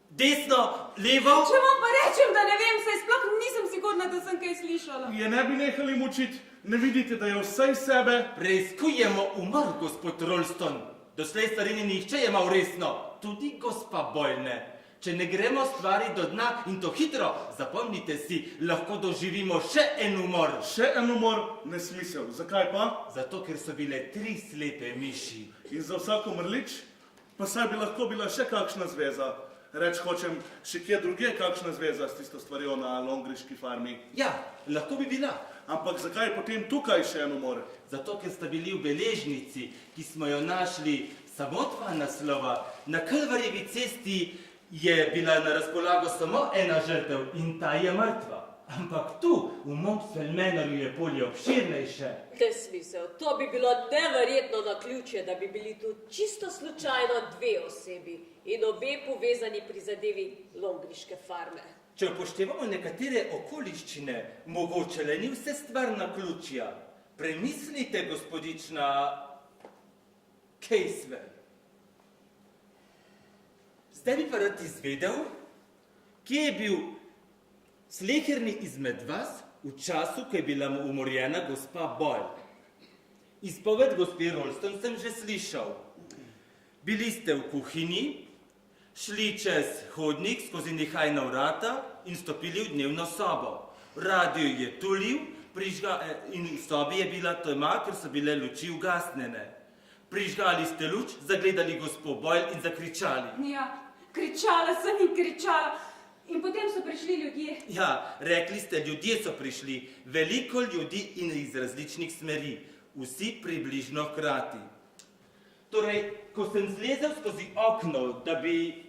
S9: desno, levo.
S3: Če vam pa rečem, da ne vem, saj sploh nisem sigurna, da sem kaj slišala.
S2: Je ne bi nehali mučiti? Ne vidite, da je vse iz sebe?
S9: Preizkujemo umor, gospod Rolston. Doslej stvari ni nihče jemal resno. Tudi gospa Boyle ne. Če ne gremo stvari do dna in to hitro, zapomnite si, lahko doživimo še en umor.
S2: Še en umor? Nesmisel. Zakaj pa?
S9: Zato, ker so bile 3 slepe miši.
S2: In za vsako mrlič? Pa saj bi lahko bila še kakšna zveza. Reč hočem, še kje druge kakšna zveza s tisto stvarjo na longriški farmi.
S9: Ja, lahko bi bila.
S2: Ampak zakaj potem tukaj še en umor?
S9: Zato, ker sta bili v beležnici, ki smo jo našli samo 2 naslova. Na Kalvarjevi cesti je bila na razpolago samo ena žrtev in ta je mrtva. Ampak tu, v Monksfellmenorju je polje obširnejše.
S7: Nesmisel, to bi bilo neverjetno naključje, da bi bili tu čisto slučajno 2 osebi in obe povezani pri zadevi longriške farme.
S9: Če upoštevamo nekatere okoliščine, mogoče le ni vse stvar naključja. Premislite, gospodična Casewell. Zdaj bi pa rad izvedel, kje je bil sleherni izmed vas v času, ko je bila umorjena gospa Boyle. Izpoved gospe Rolston sem že slišal. Bili ste v kuhinji, šli čez hodnik skozi nehajna vrata in stopili v dnevno sobo. Radio je tulil in v sobi je bila tema, ker so bile luči ugasnjene. Prižgali ste luč, zagledali gospo Boyle in zakričali.
S3: Ja, kričala sem in kričala. In potem so prišli ljudje.
S9: Ja, rekli ste, ljudje so prišli. Veliko ljudi in iz različnih smeri. Vsi približno hkrati. Torej, ko sem zlezel skozi okno, da bi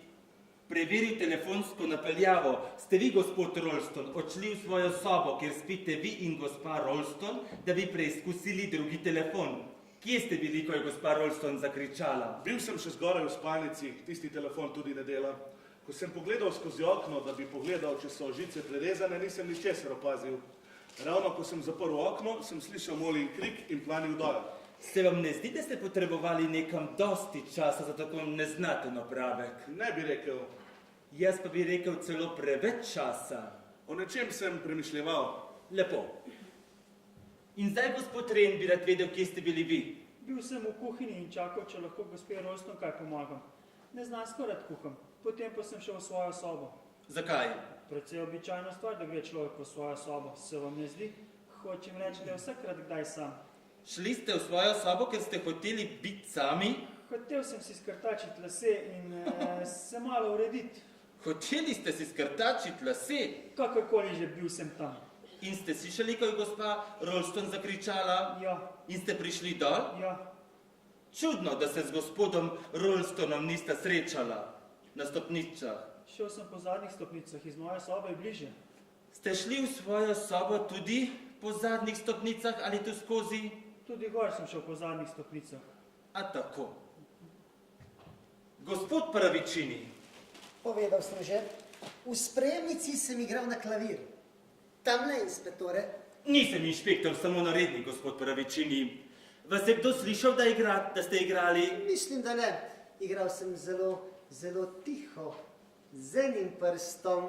S9: preveril telefonsko napeljavo, ste vi, gospod Rolston, odšli v svojo sobo, kjer spite vi in gospa Rolston, da bi preizkusili drugi telefon. Kje ste bili, ko je gospa Rolston zakričala?
S2: Bil sem še zgoraj v spalnici, tisti telefon tudi ne dela. Ko sem pogledal skozi okno, da bi pogledal, če so žice prerezane, nisem ničesar opazil. Ravno ko sem zaprl okno, sem slišal molin krik in planil dol.
S9: Se vam ne zdi, da ste potrebovali nekam dosti časa za tako neznaten opravek?
S2: Ne bi rekel.
S9: Jaz pa bi rekel celo preveč časa.
S2: O nečem sem premišljeval.
S9: Lepo. In zdaj, gospod Ren, bi rad vedel, kje ste bili vi.
S4: Bil sem v kuhinji in čakal, če lahko gospe Rolston kaj pomagam. Neznansko rad kuham. Potem pa sem šel v svojo sobo.
S9: Zakaj?
S4: Precej običajna stvar, da gre človek v svojo sobo. Se vam ne zdi? Hočem reči, da je vsakrat kdaj sam.
S9: Šli ste v svojo sobo, ker ste hoteli biti sami?
S4: Hotel sem si skrtačiti lase in se malo urediti.
S9: Hoteli ste si skrtačiti lase?
S4: Kakorkoli že, bil sem tam.
S9: In ste slišali, ko je gospa Rolston zakričala?
S4: Ja.
S9: In ste prišli dol?
S4: Ja.
S9: Čudno, da se z gospodom Rolstonom nista srečala na stopnicah.
S4: Šel sem po zadnjih stopnicah, iz moje sobe je bliže.
S9: Ste šli v svojo sobo tudi po zadnjih stopnicah ali tu skozi?
S4: Tudi gor sem šel po zadnjih stopnicah.
S9: A tako. Gospod Pravičini.
S8: Povedal sem že, v sprejemnici sem igral na klavir. Tamle, inspektore.
S9: Nisem inšpektor, samo narednik, gospod Pravičini. Vas je kdo slišal, da ste igrali?
S8: Mislim, da ne. Igral sem zelo tiho, z enim prstom.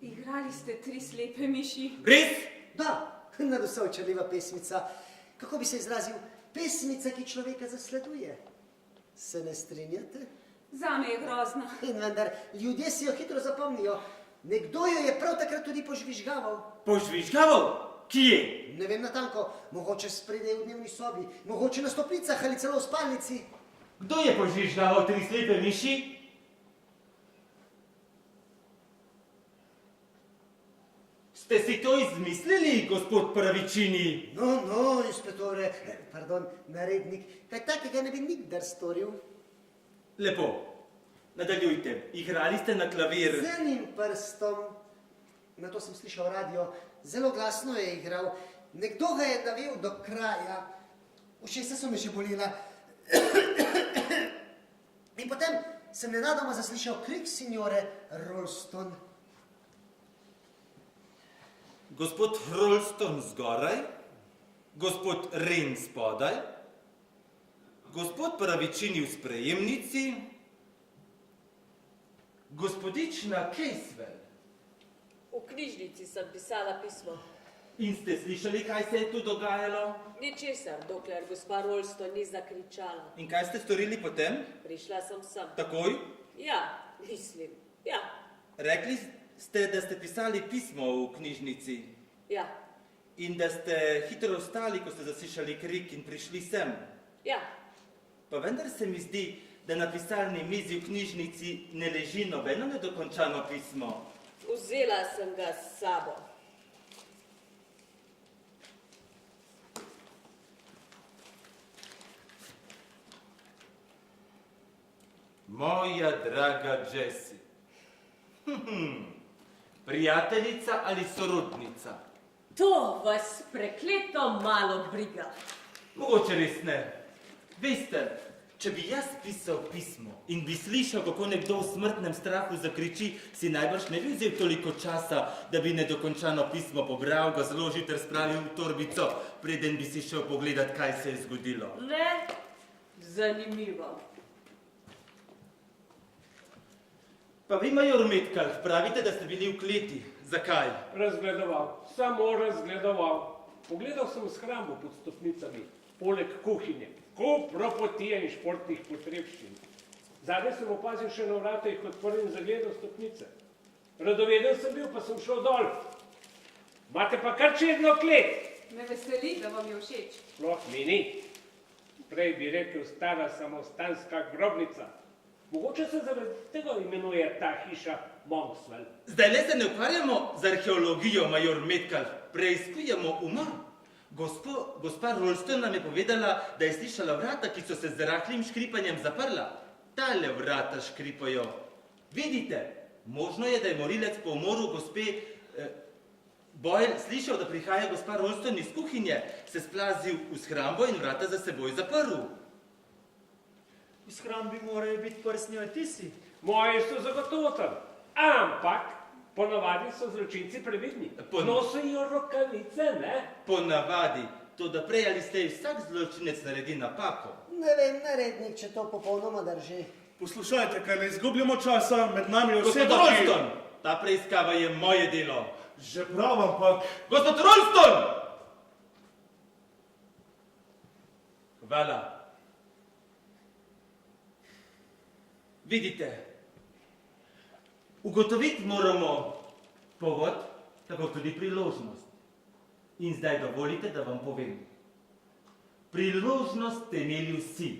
S3: Igrali ste 3 slepe miši.
S9: Res?
S8: Da, nadvse očarljiva pesmica. Kako bi se izrazil, pesmica, ki človeka zasleduje. Se ne strinjate?
S3: Zame je grozno.
S8: In vendar, ljudje si jo hitro zapomnijo. Nekdo jo je prav takrat tudi požvižgaval.
S9: Požvižgaval? Kje?
S8: Ne vem natanko, mogoče spredaj v dnevni sobi, mogoče na stopnicah ali celo v spalnici.
S9: Kdo je požvižgaval 3 slepe miši? Ste si to izmislili, gospod Pravičini?
S8: No, inspektore, pardon, narednik, kaj takega ne bi nikdar storil.
S9: Lepo. Nadaljujte. Igrali ste na klavir.
S8: Z enim prstom. Na to sem slišal radio. Zelo glasno je igral. Nekdo ga je navil do kraja. Ušesa so me že bolela. In potem sem nenadoma zaslišal krik signore Rolston.
S9: Gospod Rolston zgoraj, gospod Ren spodaj, gospod Pravičini v sprejemnici, gospodična Casewell.
S7: V knjižnici sem pisala pismo.
S9: In ste slišali, kaj se je tu dogajalo?
S7: Ničesar, dokler gospa Rolston ni zakričala.
S9: In kaj ste storili potem?
S7: Prišla sem sem.
S9: Takoj?
S7: Ja, mislim. Ja,
S9: Rekli ste, da ste pisali pismo v knjižnici
S7: ja,
S9: in da ste hitro vstali, ko ste zaslišali krik in prišli sem.
S7: ja.
S9: Pa vendar se mi zdi, da na pisalni mizi v knjižnici ne leži nobeno nedokončano pismo.
S7: Vzela sem ga s sabo.
S9: Moja draga Jessie. Prijateljica ali sorodnica?
S7: To vas prekleto malo briga.
S9: Mogoče res ne. Veste, če bi jaz pisal pismo in bi slišal, kako nekdo v smrtnem strahu zakriči, si najbrž ne bi vzel toliko časa, da bi nedokončano pismo pobral, ga zložil ter spravil v torbico, preden bi si šel pogledat, kaj se je zgodilo.
S7: Ne, zanimivo.
S9: Pa vi, major Metcalf, pravite, da ste bili v kleti. Zakaj?
S6: Razgledoval, samo razgledoval. Pogledal sem shrambo pod stopnicami, poleg kuhinje, kup ropotije in športnih potrebščin. Zadnje sem opazil še na vrata jih odprl in zagledal stopnice. Radoveden sem bil, pa sem šel dol. Imate pa kar čedno klet.
S3: Me veseli, da vam je všeč.
S6: Sploh mi ni. Prej bi rekel stara samostanska grobnica. Mogoče se zaradi tega imenuje ta hiša Monkswell.
S9: Zdaj le se ne ukvarjamo z arheologijo, major Metcalf, preizkujemo umor. Gospa Rolston nam je povedala, da je slišala vrata, ki so se z rahlim škripanjem zaprla. Tale vrata škripajo. Vidite, možno je, da je morilec po umoru gospe Boyle slišal, da prihaja gospa Rolston iz kuhinje, se splazil v shrambo in vrata za seboj zaprl.
S4: V shrambi morajo biti prstni odtisi.
S6: Moji so zagotovo tam, ampak ponavadi so zločinci previdni. Nosijo rokavice, ne?
S9: Ponavadi. Toda prej ali slej vsak zločinec naredi napako.
S8: Ne vem, narednik, če to popolnoma drži.
S2: Poslušajte, kaj ne izgubljamo časa, med nami je oseba,
S9: Gospod Rolston, ta preiskava je moje delo.
S2: Že prav, ampak...
S9: Gospod Rolston! Hvala. Vidite, ugotoviti moramo povod, tako tudi priložnost. In zdaj dovolite, da vam povem. Priložnost ste imeli vsi.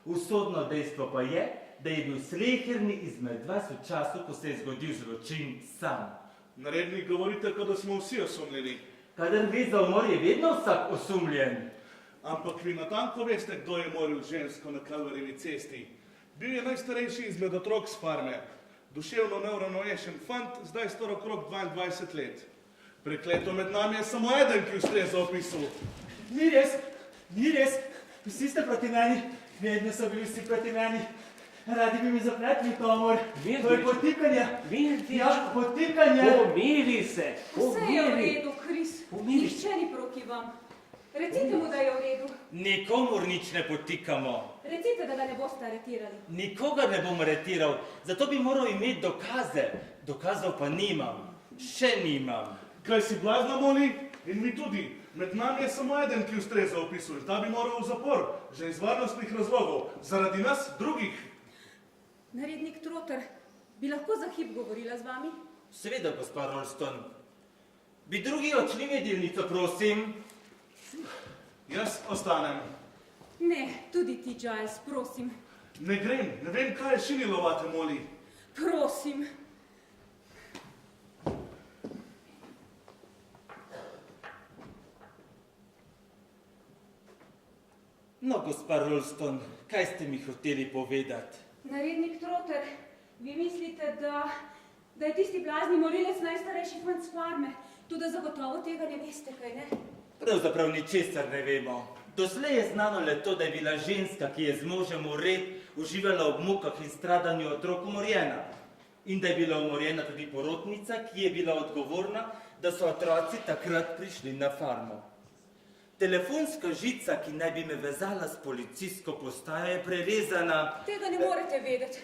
S9: Usodno dejstvo pa je, da je bil sleherni izmed vas v času, ko se je zgodil zločin sam.
S2: Narednik, govorite, kot da smo vsi osumljeni.
S9: Kadar gre za umor, je vedno vsak osumljen.
S2: Ampak vi natanko veste, kdo je moril žensko na Kalvarjevi cesti. Bil je najstarejši izmed otrok s farme. Duševno neuravnovešen fant, zdaj star okrog 22 let. Prekleto med nami je samo eden, ki ustreza opisu.
S4: Ni res, vsi ste proti meni, vedno so bili vsi proti meni. Radi bi mi zapletli to umor. To je potikanje. Ja, potikanje.
S6: Pomiri se.
S3: Vse je v redu, Kris. Nihče ni proti vam. Recite mu, da je v redu.
S9: Nikomur nič ne potikamo.
S3: Recite, da ga ne boste aretirali.
S9: Nikogar ne bom aretiral, zato bi moral imeti dokaze. Dokazov pa nimam. Še nimam.
S2: Kaj si blazna, moli? In mi tudi. Med nami je samo eden, ki ustreza opisu in ta bi moral v zapor, že iz varnostnih razlogov, zaradi nas drugih.
S3: Narednik Trotter, bi lahko za hip govorila z vami?
S9: Seveda, gospa Rolston. Bi drugi odšli medilnico, prosim?
S2: Jaz ostanem.
S3: Ne, tudi ti, Giles, prosim.
S2: Ne grem, ne vem, kaj je šinilo vate, Moli.
S3: Prosim.
S9: No, gospa Rolston, kaj ste mi hoteli povedati?
S3: Narednik Trotter, vi mislite, da je tisti blazni morilec najstarejši fant s farme, tudi zagotovo tega ne veste, kaj ne?
S9: Pravzaprav ničesar ne vemo. Doslej je znano le to, da je bila ženska, ki je z možem ured, uživala ob mukah in stradanju otrok umorjena. In da je bila umorjena tudi porotnica, ki je bila odgovorna, da so otroci takrat prišli na farmo. Telefonska žica, ki naj bi me vezala s policijsko postajo, je prerezana.
S3: Tega ne morete vedeti.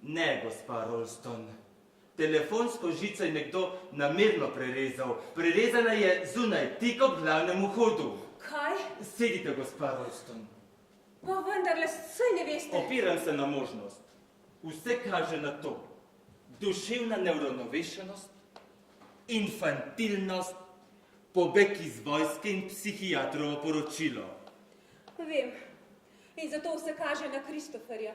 S9: Ne, gospa Rolston. Telefonsko žico je nekdo namerno prerezal. Prerezana je zunaj, tik ob glavnem vhodu.
S3: Kaj?
S9: Sedite, gospa Rolston.
S3: Pa vendarle, saj ne veste.
S9: Opiram se na možnost. Vse kaže na to. Duševna neuravnovešenost, infantilnost, pobeg iz vojske in psihiatrovo poročilo.
S3: Vem. In zato vse kaže na Kristoferja.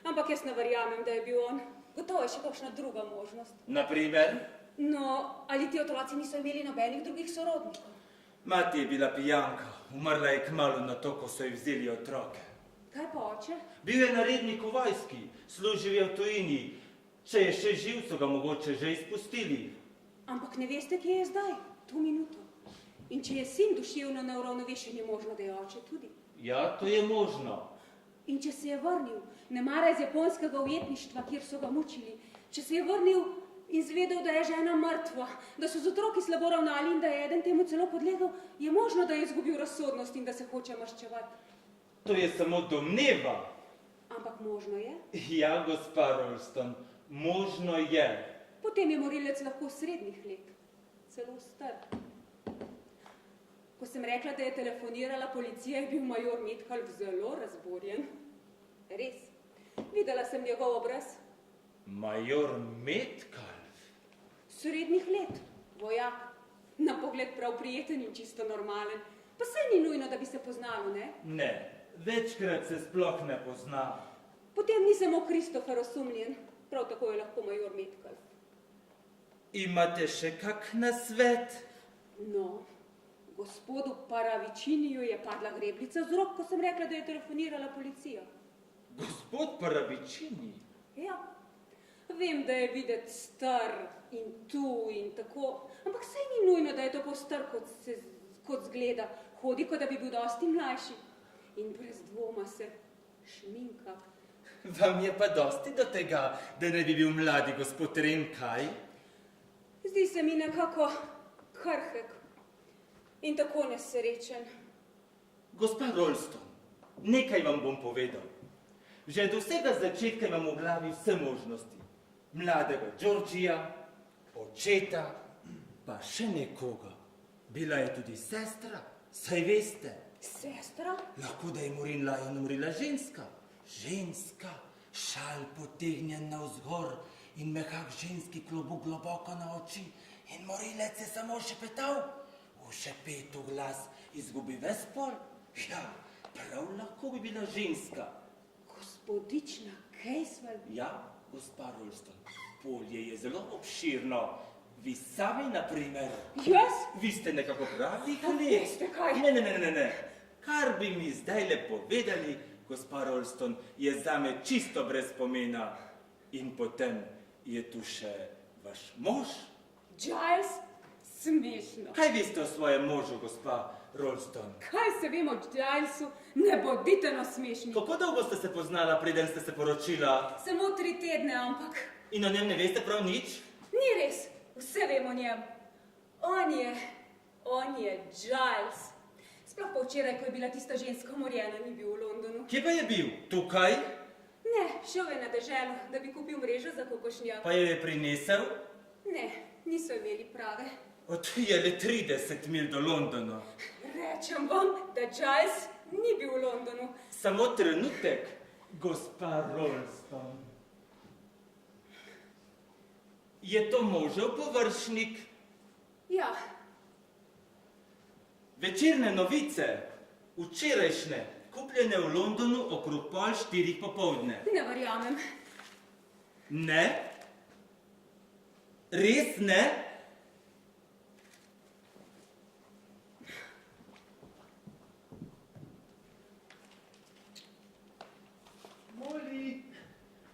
S3: Ampak jaz ne verjamem, da je bil on. Gotovo je še kakšna druga možnost.
S9: Naprimer?
S3: No, ali ti otroci niso imeli nobenih drugih sorodnikov?
S9: Mati je bila pijanka. Umrla je kmalu na to, ko so ji vzeli otroke.
S3: Kaj pa oče?
S9: Bil je narednik v vojski. Služil je v tujini. Če je še živ, so ga mogoče že izpustili.
S3: Ampak ne veste, kje je zdaj? To minuto. In če je sin duševno neuravnovešen, je možno, da je oče tudi.
S9: Ja, to je možno.
S3: In če se je vrnil, ne mara iz japonskega ujetništva, kjer so ga mučili, če se je vrnil in zvedel, da je žena mrtva, da so z otroki slabo ravnali in da je eden temu celo podlegel, je možno, da je izgubil razsodnost in da se hoče maščevati.
S9: To je samo domneva.
S3: Ampak možno je.
S9: Ja, gospa Rolston, možno je.
S3: Potem je morilec lahko srednjih let, celo star. Ko sem rekla, da je telefonirala policija, je bil major Metcalf zelo razborjen. Res. Videla sem njegov obraz.
S9: Major Metcalf?
S3: Srednjih let, vojak. Na pogled prav prijeten in čisto normalen. Pa saj ni nujno, da bi se poznalo, ne?
S9: Ne, večkrat se sploh ne pozna.
S3: Potem ni samo Kristofer osumljen, prav tako je lahko major Metcalf.
S9: Imate še kak nasvet?
S3: No, gospodu Paravičiniju je padla greblica z rok, ko sem rekla, da je telefonirala policija.
S9: Gospod Paravičini?
S3: Ja, vem, da je videti star in tu in tako, ampak saj ni nujno, da je tako star, kot zgleda. Hodi, kot da bi bil dosti mlajši. In brez dvoma se šminka.
S9: Vam je pa dosti do tega, da ne bi bil mladi gospod Ren, kaj?
S3: Zdi se mi nekako krhek in tako nesrečen.
S9: Gospa Rolston, nekaj vam bom povedal. Že do vsega začetka imam v glavi vse možnosti. Mladega Georgija, očeta, pa še nekoga. Bila je tudi sestra, saj veste.
S3: Sestra?
S9: Lahko da je Morin Lion umrila ženska. Ženska, šal potegnjen navzgor in mehak ženski klobuk globoko na oči. In morilec je samo šepetal. V šepetu glas izgubi ves pol. Ja, prav lahko bi bila ženska.
S3: Gospodična Casewell?
S9: Ja, gospa Rolston, polje je zelo obširno. Vi sami, na primer.
S3: Jaz?
S9: Vi ste nekako pravi,
S3: A veste kaj?
S9: Ne. Kar bi mi zdaj le povedali, gospa Rolston, je zame čisto brez pomena. In potem je tu še vaš mož.
S3: Giles? Smešno.
S9: Kaj veste o svojem možu, gospa Rolston?
S3: Kaj se vem o Gilesu? Ne bodite nasmešni.
S9: Kako dolgo ste se poznala, preden ste se poročila?
S3: Samo 3 tedne, ampak
S9: In o njem ne veste prav nič?
S3: ni res. Vse vem o njem. On je Giles. Sploh pa včeraj, ko je bila tista ženska umorjena, ni bil v Londonu.
S9: Kje pa je bil? Tukaj?
S3: Ne, šel je na deželo, da bi kupil mrežo za kokošnjak.
S9: Pa jo je prinesel?
S3: Ne, niso niso imeli prave.
S9: Od je le 30 mil do Londona.
S3: Rečem vam, da Giles ni bil v Londonu.
S9: Samo trenutek, gospa Ralston. Je to možev površnik?
S3: Ja,
S9: Večerne novice, včerajšnje, kupljene v Londonu okrog 3:30 popoldne.
S3: ne verjamem.
S9: Ne? Res ne?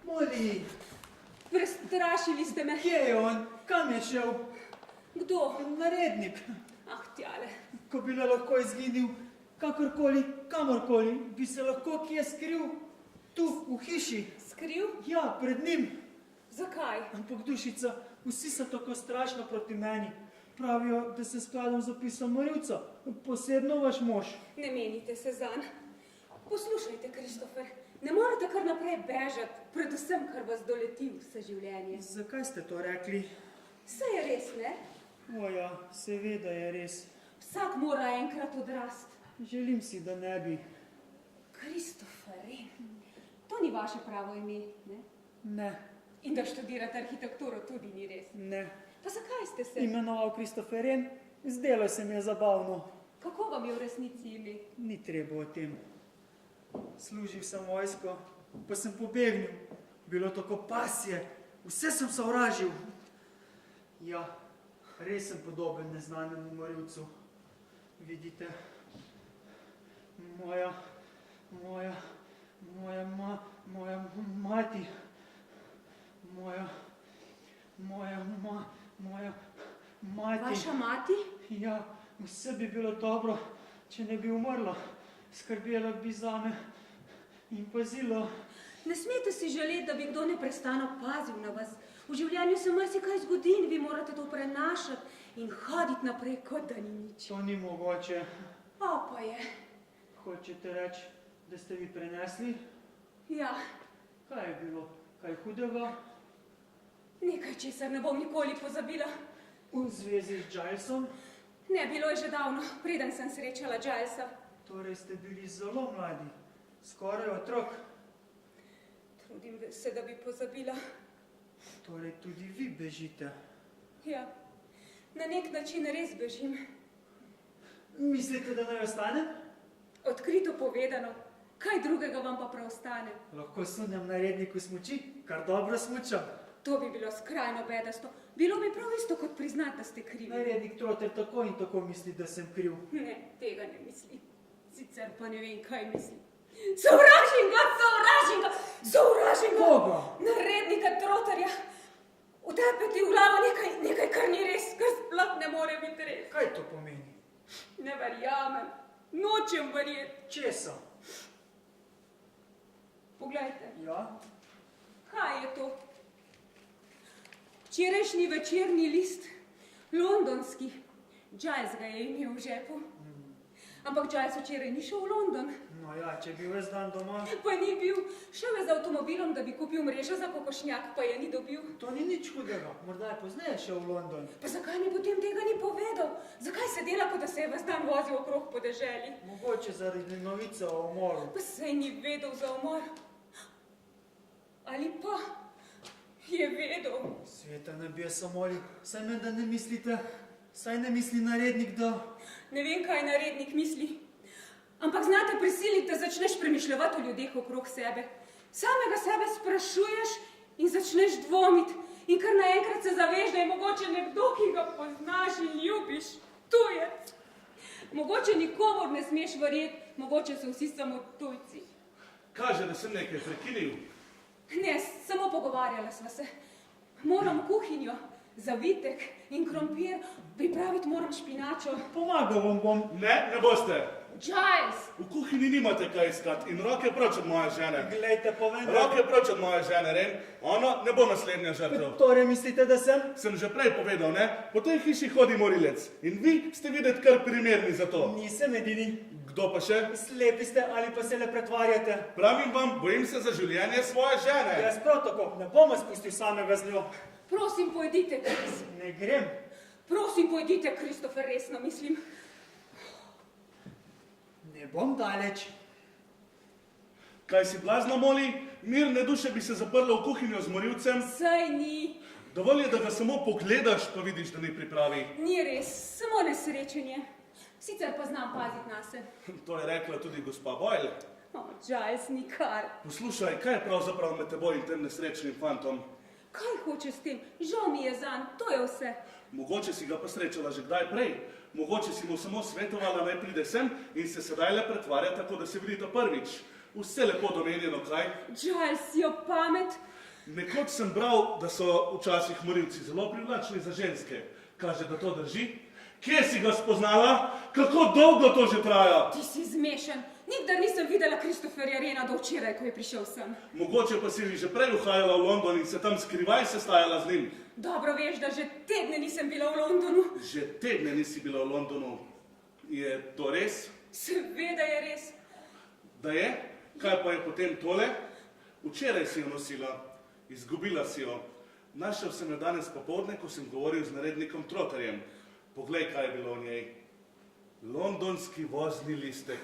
S4: Moli,
S3: Prestrašili ste me.
S4: kje je on? Kam je šel?
S3: Kdo?
S4: Narednik.
S3: Ah, tjale.
S4: Ko bi lahko izginil kakorkoli, kamorkoli, bi se lahko kje skril, tu, v hiši.
S3: Skriv?
S4: Ja, pred njim.
S3: Zakaj?
S4: Ampak dušica, vsi so tako strašno proti meni. Pravijo, da se skladam z opisom morilca, posebno vaš mož.
S3: Ne menite se zanj. Poslušajte, Kristofer, ne morete kar naprej bežati, predvsem, kar vas doleti vse življenje.
S4: Zakaj ste to rekli?
S3: Vse je res, ne?
S4: O ja, seveda je res.
S3: Vsak mora enkrat odrasti.
S4: Želim si, da ne bi.
S3: Kristofer, to ni vaše pravo ime, ne?
S4: Ne,
S3: In da študirate arhitekturo tudi ni res.
S4: ne.
S3: Pa zakaj ste se?
S4: Imenoval Kristoferen, zdelo se mi je zabavno.
S3: Kako vam je v resnici ime?
S4: Ni treba o tem. Služil sem vojsko, pa sem pobegnil. Bilo tako pasje, vse sem sovražil. Ja, res sem podoben neznanemu morilcu. Vidite, moja mati, moja mati.
S3: Vaša mati?
S4: Ja, vse bi bilo dobro, če ne bi umrla. Skrbela bi zame in pazila.
S3: Ne smete si želeti, da bi kdo neprestano pazil na vas. V življenju se marsikaj zgodi in vi morate to prenašati in hoditi naprej, kot da ni nič.
S4: To ni mogoče.
S3: O, pa je.
S4: Hočete reči, da ste vi prenesli?
S3: Ja,
S4: Kaj je bilo? Kaj hudega?
S3: nekaj, česar ne bom nikoli pozabila.
S4: V zvezi z Gilesom?
S3: Ne, bilo je že davno, preden sem srečala Gilesa.
S4: Torej ste bili zelo mladi, skoraj otrok.
S3: Trudim se, da bi pozabila.
S4: Torej tudi vi bežite.
S3: Ja, na nek način res bežim.
S4: Mislite, da naj ostane?
S3: Odkrito povedano, kaj drugega vam pa preostane?
S4: Lahko sunem naredniku smuči, kar dobro smučam.
S3: To bi bilo skrajno bedasto. Bilo bi prav isto, kot priznati, da ste krivi.
S4: Narednik Trotter tako in tako misli, da sem kriv.
S3: Ne, tega ne misli. Sicer pa ne vem, kaj misli. Sovražim ga!
S4: Koga?
S3: Narednika Trotterja. Utepeti v glavo nekaj, kar ni res, kar sploh ne more biti res.
S4: Kaj to pomeni?
S3: Ne verjamem. Nočem verjeti.
S4: Česa?
S3: Poglejte,
S4: Ja?
S3: kaj je to? Včerajšnji večerni list, londonski. Giles ga je imel v žepu. Ampak Giles včeraj ni šel v London.
S4: No ja, če bi ves dan doma.
S3: Pa ni bil. Šel je z avtomobilom, da bi kupil mrežo za kokošnjak, pa je ni dobil.
S4: To ni nič hudega. Morda je pozneje šel v London.
S3: Pa zakaj mi potem tega ni povedal? Zakaj se dela, kot da se je ves dan vozil okrog po deželi?
S4: Mogoče zaradi novice o umoru.
S3: Pa saj ni vedel za umor. Ali pa je vedel.
S4: Sveta nebija samoli, saj menda ne mislite, saj ne misli narednik, da...
S3: Ne vem, kaj narednik misli. Ampak znate prisiliti, da začneš premišljati o ljudeh okrog sebe. Samega sebe sprašuješ in začneš dvomiti. In kar naenkrat se zaveš, da je mogoče nekdo, ki ga poznaš in ljubiš. Tujec. Mogoče nikomor ne smeš verjeti, mogoče so vsi samo tujci.
S2: Kaže, da sem nekaj prekinil.
S3: Ne, samo pogovarjala sva se. Moram kuhinjo, zavitek in krompir, pripraviti moram špinačo.
S4: Pomagal vam bom.
S2: Ne boste.
S3: Giles!
S2: V kuhinji nimate kaj iskati in roke proč od moje žene.
S4: Glejte, povem,
S2: Roke proč od moje žene, Ren. Ona ne bo naslednja žrtev.
S4: Torej mislite, da sem?
S2: Sem že prej povedal, ne? Po tej hiši hodi morilec. In vi ste videti kar primerni za to.
S4: Nisem edini.
S2: Kdo pa še?
S4: Slepi ste ali pa se le pretvarjate.
S2: Pravim vam, bojim se za življenje svoje žene.
S4: Jaz prav tako, ne bom spustil samega z njo.
S3: Prosim, pojdite, Chris.
S4: Ne grem.
S3: Prosim, pojdite, Kristofer, resno mislim.
S4: Ne bom daleč.
S2: Kaj si blazna, Moli? Mirne duše bi se zaprla v kuhinjo z morilcem.
S3: Saj ni.
S2: Dovolj je, da ga samo pogledaš, pa vidiš, da ni pripravi.
S3: Ni res, samo nesrečenje. Sicer pa znam paziti na se.
S2: To je rekla tudi gospa Boyle.
S3: O, Giles, nikar.
S2: Poslušaj, kaj je pravzaprav med teboj in tem nesrečnim fantom?
S3: Kaj hoče s tem? Žal mi je zanj, to je vse.
S2: Mogoče si ga pa srečala že kdaj prej. Mogoče si mu samo svetovala, naj pride sem in se sedaj le pretvarja tako, da se vidita prvič. Vse lepo domenjeno, kaj?
S3: Giles, si jo pamet.
S2: Nekoč sem bral, da so včasih morilci zelo privlačni za ženske. Kaže, da to drži? Kje si ga spoznala? Kako dolgo to že traja?
S3: Ti si zmešen. Nikdar nisem videla Kristoferja Rena do včeraj, ko je prišel sem.
S2: Mogoče pa si že prej uhajala v London in se tam skrivaj sestajala z njim.
S3: Dobro veš, da že tedne nisem bila v Londonu.
S2: Že tedne nisi bila v Londonu. Je to res?
S3: Seveda je res.
S2: Da je? Kaj pa je potem tole? Včeraj si jo nosila. Izgubila si jo. Našel sem jo danes popoldne, ko sem govoril z narednikom Trotterjem. Poglej, kaj je bilo v njej. Londonski vozni listek.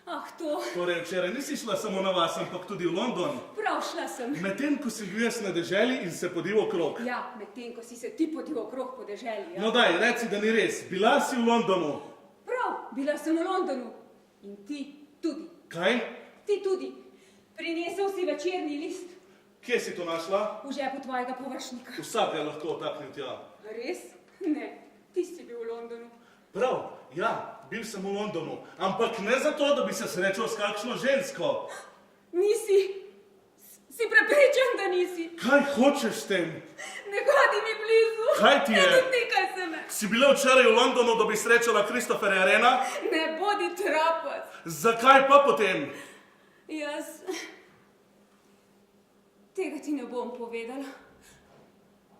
S3: Ah, to.
S2: Torej, včeraj nisi šla samo na vas, ampak tudi v London.
S3: Prav šla sem.
S2: Medtem, ko si bil jaz na deželi in se podil okrog.
S3: Ja, medtem, ko si se ti podil okrog po deželi. Ja.
S2: No daj, reci, da ni res. Bila si v Londonu.
S3: Prav, bila sem v Londonu. In ti tudi.
S2: Kaj?
S3: Ti tudi. Prinesel si večerni list.
S2: Kje si to našla?
S3: V žepu tvojega površnika.
S2: Vsak ga lahko otaknil tja.
S3: Res? Ne, ti si bil v Londonu.
S2: Prav, ja, bil sem v Londonu, ampak ne zato, da bi se srečal s kakšno žensko.
S3: Nisi. Si prepričan, da nisi.
S2: Kaj hočeš s tem?
S3: Ne hodi mi blizu.
S2: Kaj ti je?
S3: Ne dotikaj se me.
S2: Si bila včeraj v Londonu, da bi srečala Kristoferja Rena?
S3: Ne bodi trapac.
S2: Zakaj pa potem?
S3: Jaz... Tega ti ne bom povedala.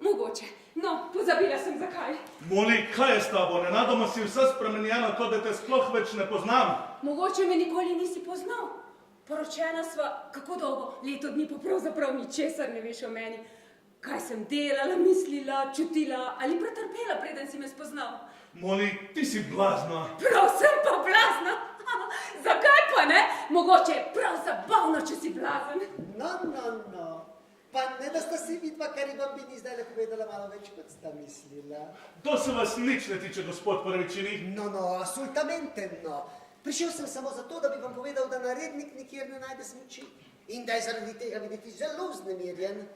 S3: Mogoče. No, pozabila sem zakaj.
S2: Moli, kaj je s tabo? Nenadoma si vsa spremenjena, kot da te sploh več ne poznam.
S3: Mogoče me nikoli nisi poznal. Poročena sva, kako dolgo? Leto dni pa pravzaprav ničesar ne veš o meni. Kaj sem delala, mislila, čutila ali pretrpela, preden si me spoznal.
S2: Moli, ti si blazna.
S3: Prav sem pa blazna. Zakaj pa ne? Mogoče je prav zabavno, če si blazen.
S8: No. Pa ne, da sta si vidva, kar vam bi ni zdaj le povedala malo več, kot sta mislila.
S2: To se vas nič ne tiče, gospod Prvičini.
S8: No, absolutamente no. Prišel sem samo zato, da bi vam povedal, da narednik nikjer ne najde smuči in da je zaradi tega videti zelo vznemirjen.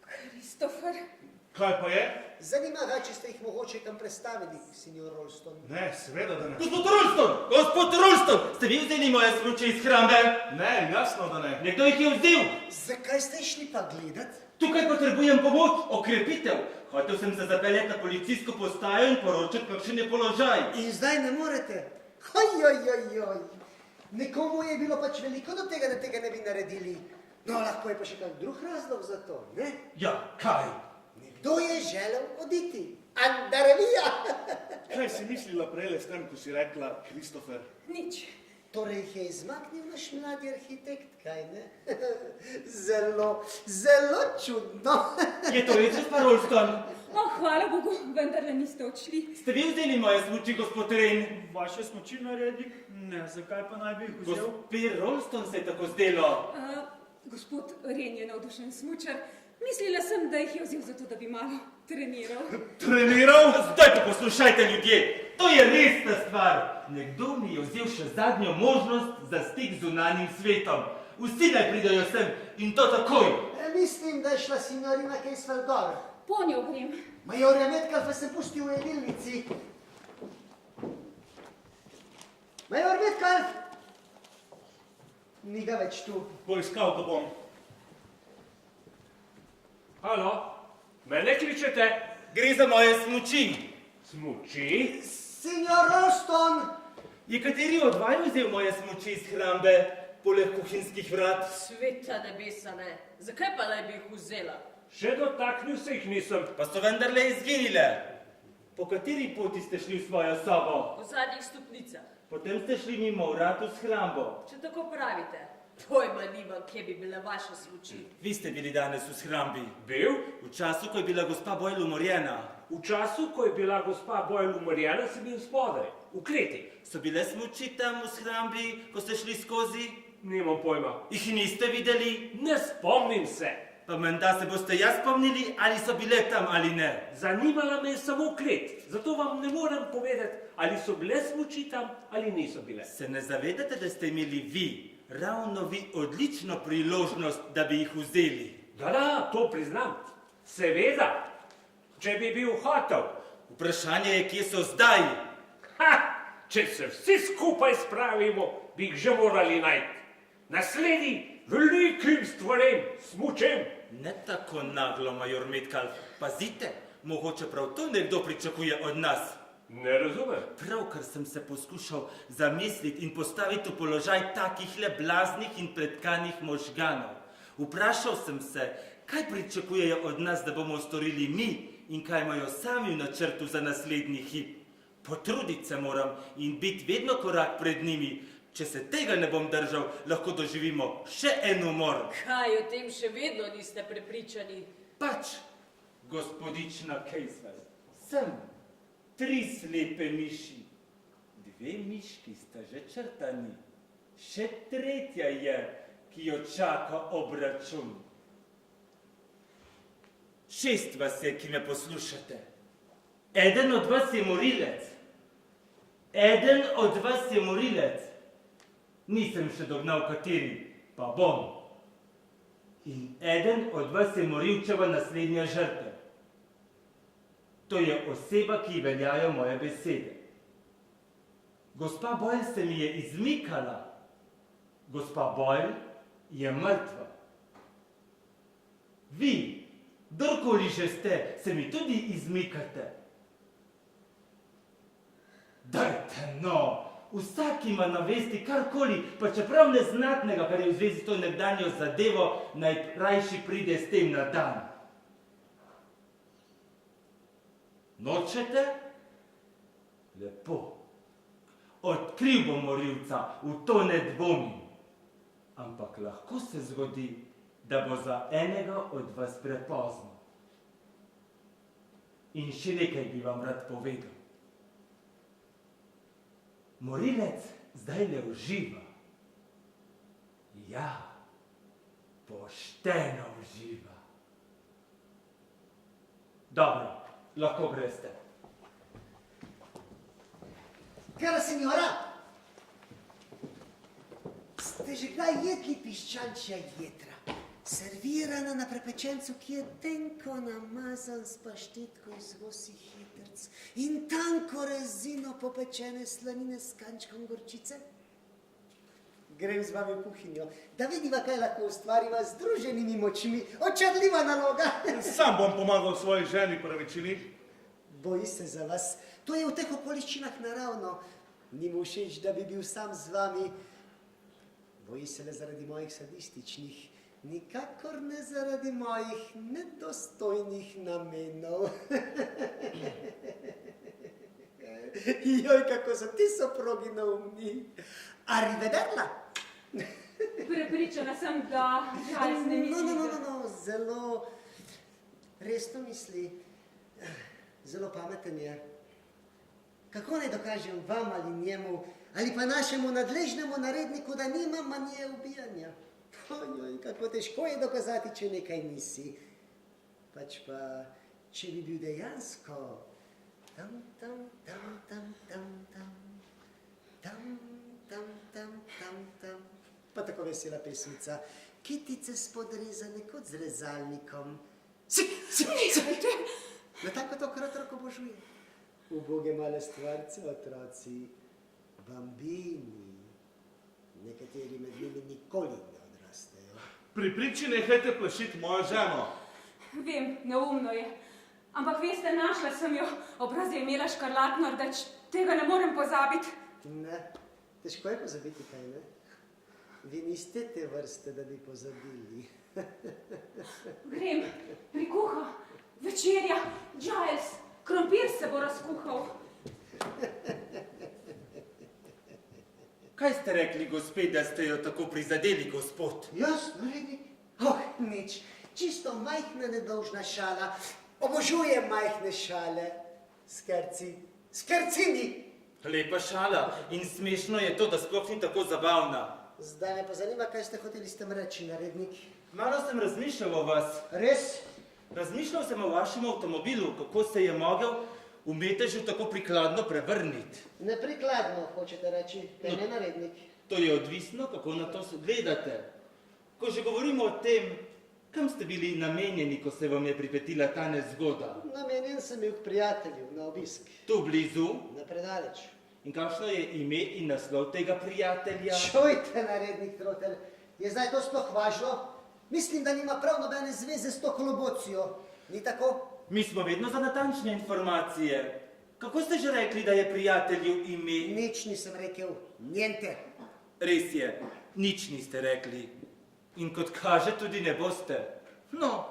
S3: Kristofer.
S2: Kaj pa je?
S8: Zanima ga, če ste jih mogoče kam prestavili, signor Rolston.
S2: Ne, seveda, da ne.
S9: Gospod Rolston, ste vi vzeli moje smuči iz hrambe?
S2: Ne, jasno, da ne.
S9: Nekdo jih je vzel.
S8: Zakaj ste šli pa gledat?
S9: Tukaj potrebujem pomoč, okrepitev. Hotel sem se zapeljati na policijsko postajo in poročati, kakšen je položaj.
S8: In zdaj ne morete? Ojojojoj. Nekomu je bilo pač veliko do tega, da tega ne bi naredili. No, lahko je pa še kak drug razlog za to, ne?
S9: Ja, kaj?
S8: Kdo je želel oditi? Andarevija!
S2: Kaj si mislila prejle s tem, ko si rekla Kristofer?
S3: Nič.
S8: Torej jih je izmaknil naš mladi arhitekt, kaj ne? Zelo čudno.
S9: Je to res, gospod Rolston?
S3: O, hvala Bogu, vendarle niste odšli.
S9: Ste vi vzeli moje smuči, gospod Ren?
S4: Vaše smuči, narednik? Ne, zakaj pa naj bi jih vzel?
S9: Gospod Rolston se je tako zdelo.
S3: Gospod Ren je navdušen smučar. Mislila sem, da jih je vzel zato, da bi malo treniral.
S2: Treniral?
S9: Zdaj pa poslušajte, ljudje, to je resna stvar. Nekdo mi je vzel še zadnjo možnost za stik z zunanjim svetom. Vsi naj pridejo sem in to takoj.
S8: Mislim, da je šla signorina Casewell gor.
S3: Po njo grem.
S8: Majorja Metcalfa sem pustil v jedilnici. Major Metcalf! Ni ga več tu.
S2: Poiskal ga bom.
S6: Halo, mene kličete?
S9: Gre za moje smuči.
S6: Smuči?
S8: Signor Rolston!
S9: Je kateri od vaju vzel moje smuči iz hrambe, poleg kuhinjskih vrat?
S7: Sveta nebesa ne. Zakaj pa naj bi jih vzela?
S6: Še dotaknil se jih nisem.
S9: Pa so vendarle izginile. Po kateri poti ste šli v svojo sobo?
S7: Po zadnjih stopnicah.
S9: Potem ste šli mimo vratu s hrambo.
S7: Če tako pravite. Pojma nimam, kje bi bile vaše smuči.
S9: Vi ste bili danes v shrambi.
S6: Bil?
S9: V času, ko je bila gospa Boyle umorjena.
S6: V času, ko je bila gospa Boyle umrjena, sem bil spodaj, v kleti.
S9: So bile smuči tam v shrambi, ko ste šli skozi?
S6: Nimam pojma.
S9: Jih niste videli?
S6: Ne spomnim se.
S9: Pa menda se boste jaz spomnili, ali so bile tam ali ne.
S6: Zanimala me je samo klet, zato vam ne morem povedati, ali so bile smuči tam ali niso bile.
S9: Se ne zavedate, da ste imeli vi, ravno vi, odlično priložnost, da bi jih vzeli?
S6: Da, to priznam. Seveda, če bi bil hotel.
S9: Vprašanje je, kje so zdaj?
S6: Ha! Če se vsi skupaj spravimo, bi jih že morali najti. Nasledi velikim stvarem, smučem.
S9: Ne tako naglo, major Metcalf. Pazite, mogoče prav to nekdo pričakuje od nas.
S6: Ne razumem.
S9: Pravkar sem se poskušal zamisliti in postaviti v položaj takihle blaznih in pretkanih možganov. Vprašal sem se, kaj pričakujejo od nas, da bomo storili mi in kaj imajo sami v načrtu za naslednji hip. Potruditi se moram in biti vedno korak pred njimi. Če se tega ne bom držal, lahko doživimo še en umor.
S7: Kaj o tem še vedno niste prepričani?
S9: Pač, gospodična Casewell, sem 3 slepe miši. 2 miški sta že črtani. Še 3. je, ki jo čaka obračun. 6 vas je, ki me poslušate. Eden od vas je morilec. Eden od vas je morilec. Nisem še dognal kateri, pa bom. In eden od vas je morilčeva naslednja žrtev. To je oseba, ki veljajo moje besede. Gospa Boyle se mi je izmikala. Gospa Boyle je mrtva. Vi, kdorkoli že ste, se mi tudi izmikate. Dajte no! Vsak ima na vesti karkoli, pa čeprav neznatnega, kar je v zvezi s to nekdanjo zadevo, najrajši pride s tem na dan. Nočete? Lepo. Odkril bom morilca, v to ne dvomim. Ampak lahko se zgodi, da bo za enega od vas prepozno. In še nekaj bi vam rad povedal. Morilec zdaj le uživa. Ja, pošteno uživa. Dobro, lahko greste.
S8: Cara signora, ste že kdaj jedli piščančja jedra? Servirana na prepečencu, ki je tenko namazan s paštetko iz gosjih jetrc in tanko rezino popečene slanine s kančkom gorčice? Grem z vami v kuhinjo, da vidiva, kaj lahko ustvariva z združenimi močmi. Očarljiva naloga.
S2: Sam bom pomagal svoji ženi pravičini.
S8: Boji se za vas. To je v teh okoliščinah naravno. Ni mu všeč, da bi bil sam z vami. Boji se le zaradi mojih sadističnih, nikakor ne zaradi mojih nedostojnih namenov. Joj, kako so ti soprogi neumni. Arrivederla.
S3: Prepričana sem, da Giles ne misli.
S8: No, zelo resno misli. Zelo pameten je. Kako naj dokažem vam ali njemu, ali pa našemu nadležnemu naredniku, da nima manije ubijanja? Ojoj, kako težko je dokazati, če nekaj nisi. Pač pa, če bi bil dejansko tam, tam, tam, tam, tam, tam, tam, tam, tam, tam, tam. Pa tako vesela pesmica. Kitice spodrezane kot z rezalnikom. Sik. Na tako to otrok obožuje. Uboge male stvarce, otroci, bambini, nekateri med njimi nikoli ne odrastejo.
S2: Pri priči nehajte plašiti mojo ženo.
S3: Vem, neumno je. Ampak veste, našla sem jo, obraz je imela škarlatno rdeč, tega ne morem pozabiti.
S8: Ne, težko je pozabiti, kaj ne? Vi niste te vrste, da bi pozabili.
S3: Grem, prikuha, večerja, Giles, krompir se bo razkuhal.
S9: Kaj ste rekli, gospe, da ste jo tako prizadeli, gospod?
S8: Jaz, narednik? Nič, čisto majhna nedolžna šala. Obožujem majhne šale. Skrci. Skrcini.
S9: Lepa šala in smešno je to, da sploh ni tako zabavna.
S8: Zdaj me pa zanima, kaj ste hoteli s tem reči, narednik.
S9: Malo sem razmišljal o vas.
S8: Res?
S9: Razmišljal sem o vašem avtomobilu, kako se je mogel v metežu tako prikladno prevrniti.
S8: Neprikladno, hočete reči, ne narednik.
S9: To je odvisno, kako na to gledate. Ko že govorimo o tem, kam ste bili namenjeni, ko se vam je pripetila ta nezgoda?
S8: Namenjen sem bil k prijatelju na obisk.
S9: Tu blizu?
S8: Na predaleč.
S9: In kakšno je ime in naslov tega prijatelja?
S8: Čujte, narednik Trotel, je zdaj to sploh važno? Mislim, da nima prav nobene zveze s to kolobocijo. Ni tako?
S9: Mi smo vedno za natančne informacije. Kako ste že rekli, da je prijatelju ime?
S8: Nič nisem rekel, njente.
S9: Res je, nič niste rekli. In kot kaže, tudi ne boste. No,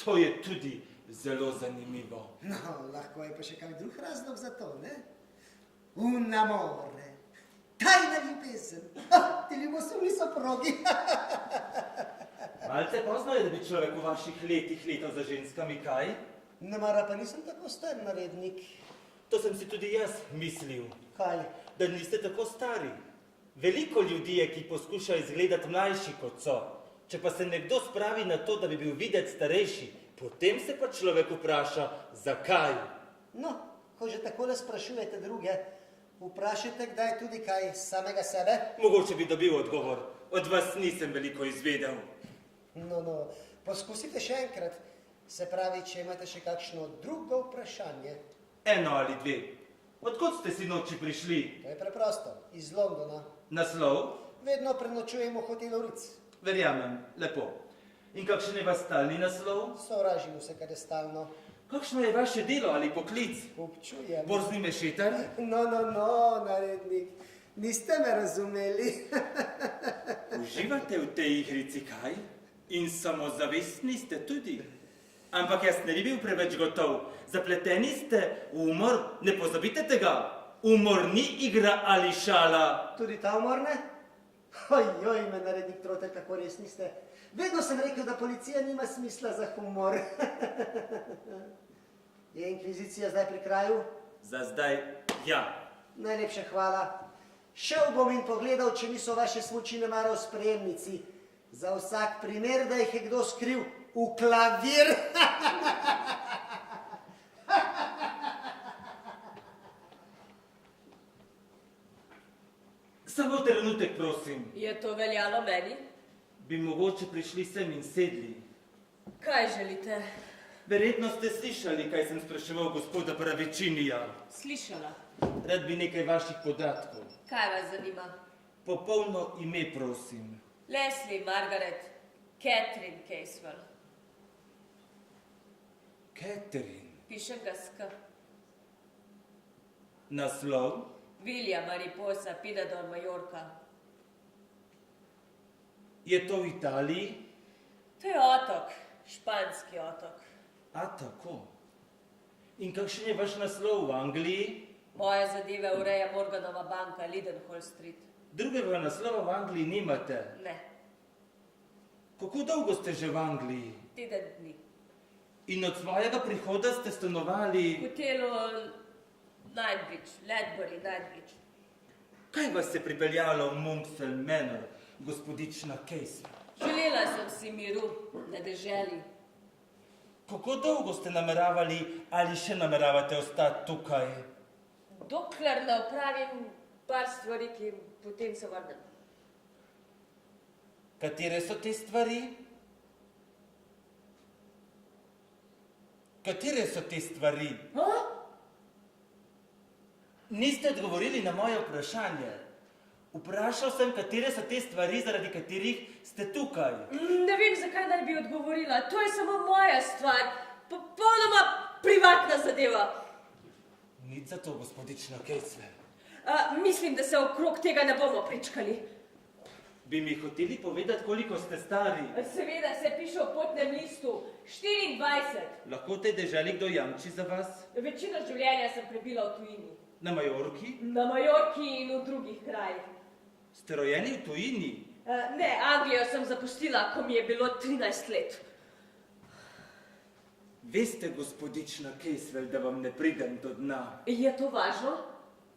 S9: to je tudi zelo zanimivo.
S8: No, lahko je pa še kak drug razlog za to, ne? Un amore. Tajna ljubezen. Ti ljubosumni soprogi.
S9: Malce pozno je, da bi človek v vaših letih letal za ženskami, kaj?
S8: Ne mara pa nisem tako star, narednik.
S9: To sem si tudi jaz mislil.
S8: Kaj?
S9: Da niste tako stari. Veliko ljudi je, ki poskušajo izgledati mlajši kot so. Če pa se nekdo spravi na to, da bi bil videti starejši, potem se pa človek vpraša, zakaj.
S8: No, ko že takole sprašujete druge, vprašajte kdaj tudi kaj samega sebe?
S9: Mogoče bi dobil odgovor. Od vas nisem veliko izvedel.
S8: No, poskusite še enkrat. Se pravi, če imate še kakšno drugo vprašanje.
S9: Eno ali dve. Odkot ste si noči prišli?
S8: To je preprosto, iz Londona.
S9: Naslov?
S8: Vedno prenočujem v hotelu Ritz.
S9: Verjamem, lepo. In kakšen je vaš stalni naslov?
S8: Sovražim vse, kar je stalno.
S9: Kakšno je vaše delo ali poklic?
S8: Občujem.
S9: Borzni mešetar?
S8: No, narednik. Niste me razumeli.
S9: Uživate v tej igrici, kaj? In samozavestni ste tudi. Ampak jaz ne bi bil preveč gotov. Zapleteni ste v umor, ne pozabite tega. Umor ni igra ali šala.
S8: Tudi ta umor ne? Ojoj, me narednik Trotel, kako res niste. Vedno sem rekel, da policija nima smisla za humor. Je inkvizicija zdaj pri kraju?
S9: Za zdaj, ja.
S8: Najlepša hvala. Šel bom in pogledal, če niso vaše smuči nemara v sprejemnici. Za vsak primer, da jih je kdo skril v klavir.
S9: Samo trenutek, prosim.
S7: Je to veljalo meni?
S9: Bi mogoče prišli sem in sedli.
S7: Kaj želite?
S9: Verjetno ste slišali, kaj sem spraševal gospoda Pravičinija.
S3: Slišala.
S9: Rad bi nekaj vaših podatkov.
S7: Kaj vas zanima?
S9: Popolno ime, prosim.
S7: Leslie Margaret Catherine Casewell.
S9: Catherine.
S7: Pišem ga s K.
S9: Naslov?
S7: Vilja Mariposa, Pinador, Majorka.
S9: Je to v Italiji?
S7: To je otok, španski otok.
S9: A tako. In kakšen je vaš naslov v Angliji?
S7: Moje zadeve ureja Morganova banka, Lidenhall Street.
S9: Drugega naslova v Angliji nimate?
S7: Ne,
S9: Kako dolgo ste že v Angliji?
S7: teden dni.
S9: In od svojega prihoda ste stanovali...
S7: V hotelu Ledbury, Knightsbridge.
S9: Kaj vas je pripeljalo v Monkswell Manor, gospodična Casewell?
S7: Želela sem si miru na deželi.
S9: Kako dolgo ste nameravali ali še nameravate ostati tukaj?
S7: Dokler ne opravim par stvari, ki potem se vrnem.
S9: Katere so te stvari? Katere so te stvari? Niste odgovorili na moje vprašanje. Vprašal sem, katere so te stvari, zaradi katerih ste tukaj.
S7: Ne vem, zakaj naj bi odgovorila. To je samo moja stvar. Popolnoma privatna zadeva.
S9: Nič za to, gospodična Casewell.
S7: Mislim, da se okrog tega ne bomo pričkali.
S9: Bi mi hoteli povedati, koliko ste stari?
S7: Seveda se piše v potnem listu 24.
S9: Lahko v tej deželi kdo jamči za vas?
S7: Večino življenja sem prebila v tujini.
S9: Na Majorki?
S7: Na Majorki in v drugih krajih.
S9: Ste rojeni v tujini?
S7: Ne, Anglijo sem zapustila, ko mi je bilo 13 let.
S9: Veste, gospodična Caswell, da vam ne pridem do dna.
S7: Je to važno?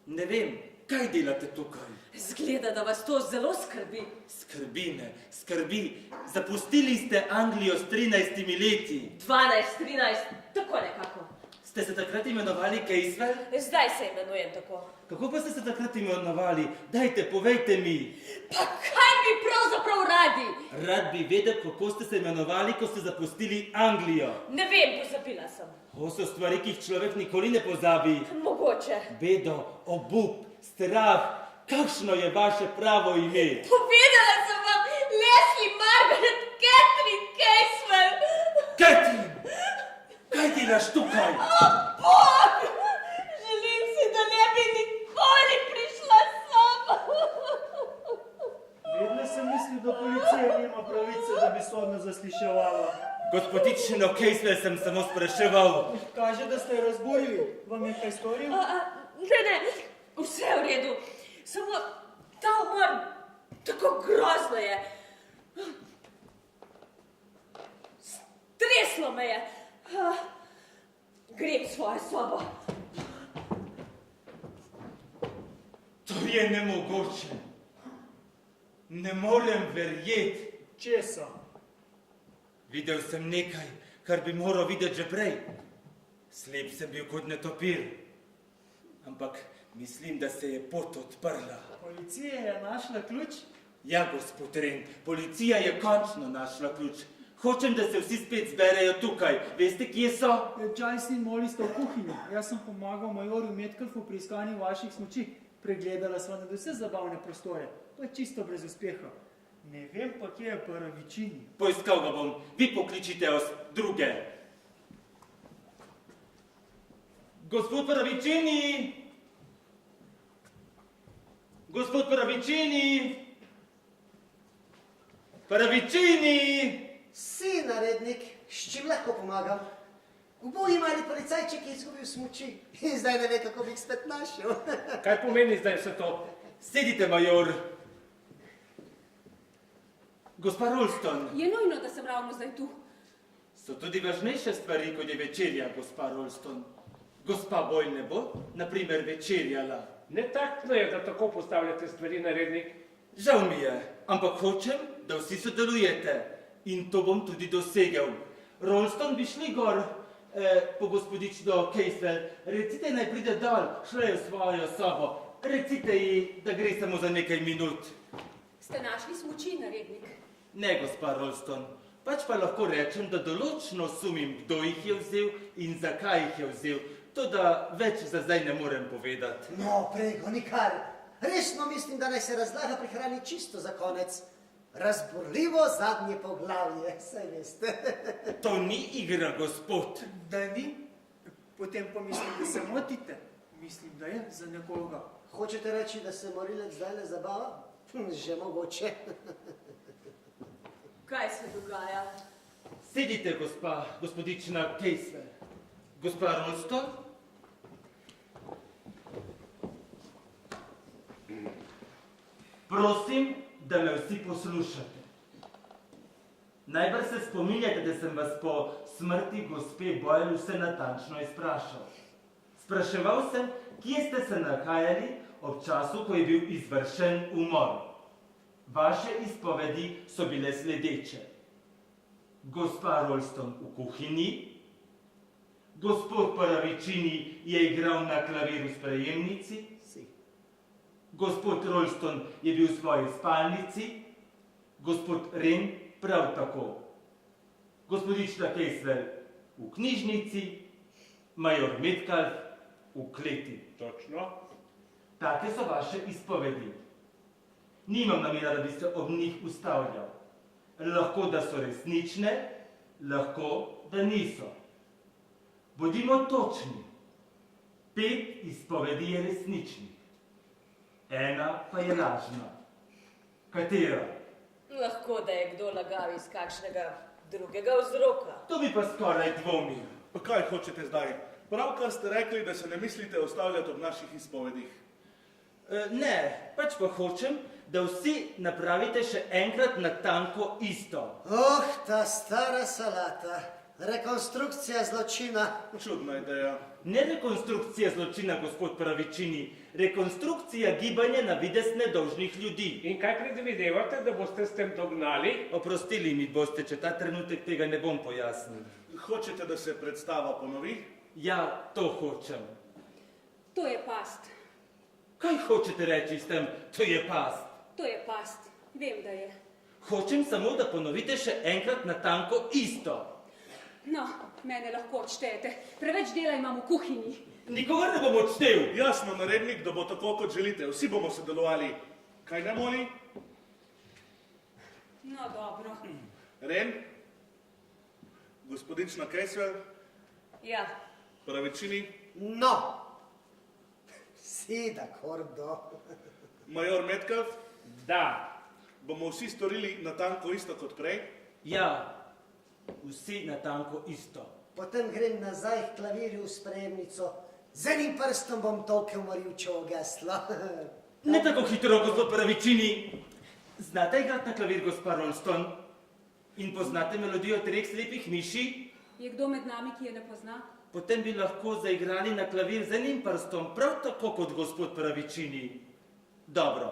S9: Ne vem, kaj delate tukaj?
S7: Zgleda, da vas to zelo skrbi.
S9: Skrbi me, skrbi. Zapustili ste Anglijo s 13 leti.
S7: 12, 13, tako nekako.
S9: Ste se takrat imenovali Caswell?
S7: Zdaj se imenujem tako.
S9: Kako pa ste se takrat imenovali? Dajte, povejte mi.
S7: Pa kaj bi pravzaprav radi?
S9: Rad bi vedel, kako ste se imenovali, ko ste zapustili Anglijo.
S7: Ne vem, pozabila sem.
S9: To so stvari, ki jih človek nikoli ne pozabi.
S7: Mogoče.
S9: Bedo, obup, strah. Kakšno je vaše pravo ime?
S7: Povedala sem vam, Leslie Margaret Catherine Caswell.
S9: Catherine! Kaj delaš tukaj?
S7: Bog! Želim si, da ne bi nikoli prišla sama.
S4: Vedno sem mislil, da policija nima pravice, da bi sodno zasliševala.
S9: Gospodično Caswell sem samo spraševal.
S4: Kaže, da ste jo razburili. Vam je kaj storil?
S7: Ne, vse je v redu. Samo ta umor, tako grozno je. Streslo me je. Grem v svojo sobo.
S9: To je nemogoče. Ne morem verjeti.
S4: Česa?
S9: Videl sem nekaj, kar bi moral videti že prej. Slep sem bil kot netopir. Ampak mislim, da se je pot odprla.
S4: Policija je našla ključ?
S9: Ja, gospod Ren, policija je končno našla ključ. Hočem, da se vsi spet zberejo tukaj. Veste, kje so?
S4: Giles in Molly sta v kuhinji. Jaz sem pomagal majorju Metcalfu pri iskanju vaših smuči. Pregledala sva nad vse zabavne prostore. To je čisto brez uspeha. Ne vem pa, kje je Paravičini.
S9: Poiskal ga bom. Vi pokličite druge. Gospod Paravičini! Gospod Paravičini! Paravičini!
S8: Si narednik, s čim lahko pomagam? V boji mali policajček je izgubil smuči in zdaj ne ve, kako bi jih spet našel.
S6: Kaj pomeni zdaj vse to?
S9: Sedite, major. Gospa Rolston,
S3: Je nujno, da sem ravno zdaj tu.
S9: so tudi važnejše stvari, kot je večerja, gospa Rolston. Gospa Boyle ne bo, na primer, večerjala.
S6: Netaktno je, da tako postavljate stvari na rednik.
S9: Žal mi je, ampak hočem, da vsi sodelujete. In to bom tudi dosegel. Rolston bi šli gor po gospodično Caswell. Recite, naj pride dol, šla je v svojo sobo. Recite ji, da gre samo za nekaj minut.
S3: Ste našli smuči, narednik?
S9: Ne, gospa Rolston. Pač pa lahko rečem, da določno sumim, kdo jih je vzel in zakaj jih je vzel. To, da več za zdaj ne morem povedati.
S8: No, prego, nikar. Resno mislim, da naj se razlaga prihrani čisto za konec. Razburljivo zadnje poglavje, saj veste.
S9: To ni igra, gospod.
S4: Da ni? Potem pa mislim, da se motite. Mislim, da je za nekoga.
S8: Hočete reči, da se morilec zdaj ne zabava? Že mogoče.
S7: Kaj se dogaja?
S9: Sedite, gospodična Caswell. Gospa Rolston? Prosim, da me vsi poslušate. Najbrž se spominjate, da sem vas po smrti gospe Boyle vse natančno izprašal. Spraševal sem, kje ste se nahajali ob času, ko je bil izvršen umor. Vaše izpovedi so bile sledeče. Gospa Rolston v kuhinji, gospod Paravičini je igral na klaviru s prejemnici, gospod Rolston je bil v svoji spalnici, gospod Ren prav tako, gospodična Caswell v knjižnici, major Metcalf v kleti.
S6: Točno.
S9: Take so vaše izpovedi. Nimam namera, da bi se ob njih ustavljal. Lahko, da so resnične, lahko, da niso. Bodimo točni. 5 izpovedi je resničnih. 1 pa je lažna. Katera?
S7: Lahko, da je kdo lagal iz kakšnega drugega vzroka.
S9: To bi pa skoraj dvomil.
S2: Pa kaj hočete zdaj? Pravkar ste rekli, da se ne mislite ustavljati ob naših izpovedih.
S9: Ne, pač pa hočem, da vsi napravite še enkrat natanko isto.
S8: Oh, ta stara salata. Rekonstrukcija zločina.
S2: Čudna ideja.
S9: Ne rekonstrukcija zločina, gospod Pravičini, rekonstrukcija gibanja na vides nedolžnih ljudi.
S6: In kaj predvidevate, da boste s tem dognali?
S9: Oprostili mi boste, če ta trenutek tega ne bom pojasnil.
S2: Hočete, da se predstava ponovi?
S9: Ja, to hočem.
S3: To je past.
S9: Kaj hočete reči s tem, to je past?
S3: To je past. Vem, da je.
S9: Hočem samo, da ponovite še enkrat natanko isto.
S3: No, mene lahko odštejete. Preveč dela imam v kuhinji.
S9: Nikogar ne bom odštel.
S2: Jasno, narednik, da bo tako, kot želite. Vsi bomo sodelovali. Kaj ne, Moli?
S3: No, dobro.
S2: Ren? Gospodična Kejsvel?
S7: Ja,
S2: Pravičini?
S8: No. Sì, d'accordo.
S2: Major Metcalf?
S6: Da.
S2: Bomo vsi storili natanko isto kot prej?
S9: Ja, vsi natanko isto.
S8: Potem grem nazaj k klavirju v sprejemnico. Z enim prstom bom tolkel morilčevo geslo.
S9: Ne tako hitro, gospod Pravičini. Znate igrati na klavir, gospa Ronston? In poznate melodijo Treh slepih miši?
S3: Je kdo med nami, ki je ne pozna?
S9: Potem bi lahko zaigrali na klavir z enim prstom, prav tako kot gospod Pravičini. Dobro,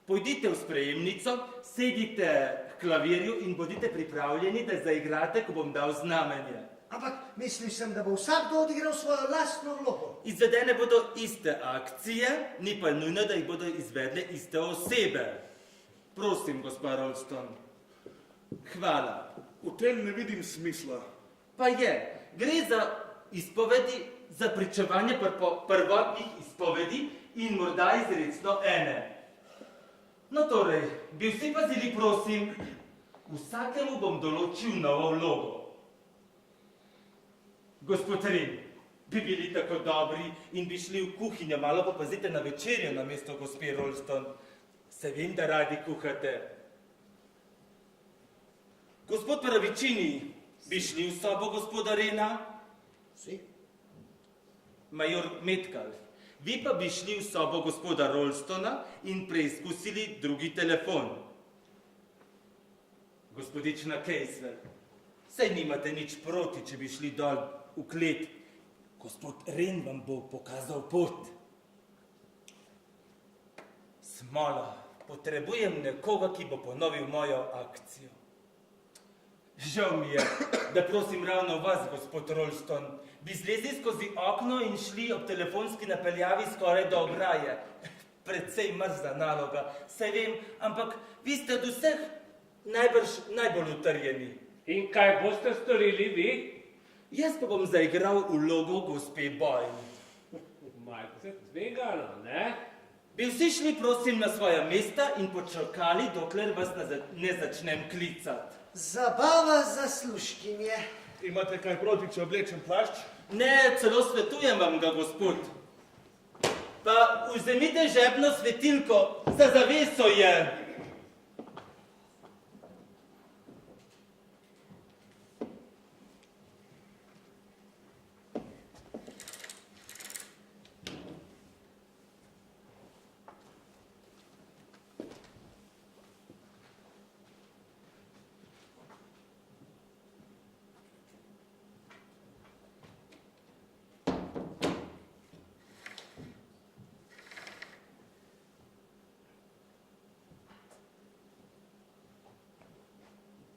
S9: pojdite v sprejemnico, sedite k klavirju in bodite pripravljeni, da zaigrate, ko bom dal znamenje.
S8: Ampak mislil sem, da bo vsakdo odigral svojo lastno vlogo.
S9: Izvedene bodo iste akcije, ni pa nujno, da jih bodo izvedle iste osebe. Prosim, gospa Ralston. Hvala.
S2: V tem ne vidim smisla.
S9: Pa je, gre za izpovedi, za pričevanje prvotnih izpovedi in morda izrecno ene. No torej, bi vsi pazili, prosim, vsakemu bom določil novo vlogo. Gospod Ren, bi bili tako dobri in bi šli v kuhinjo, malo popazite na večerjo na mesto gospe Ralston. Se vem, da radi kuhate. Gospod Pravičini, bi šli v sobo gospoda Rena?
S8: Si?
S9: Major Metcalf, vi pa bi šli v sobo gospoda Ralstona in preizkusili drugi telefon. Gospodična Kejsvel, saj nimate nič proti, če bi šli dol v klet. Gospod Ren vam bo pokazal pot. Smola, potrebujem nekoga, ki bo ponovil mojo akcijo. Žal mi je, da prosim ravno vas, gospod Ralston, bi zlezli skozi okno in šli ob telefonski napeljavi skoraj do ograje. Precej mrzla naloga, saj vem, ampak vi ste od vseh najbrž najbolj utrjeni.
S6: In kaj boste storili vi?
S9: Jaz pa bom zaigral vlogo gospe Boyle.
S6: Malce tvegano, ne?
S9: Bi vsi šli, prosim, na svoja mesta in počakali, dokler vas ne začnem klicati.
S8: Zabava zaslužkinje.
S2: Imate kaj proti, če oblečem plašč?
S9: Ne, celo svetujem vam ga, gospod. Pa vzemite žepno svetilko, za zaveso je.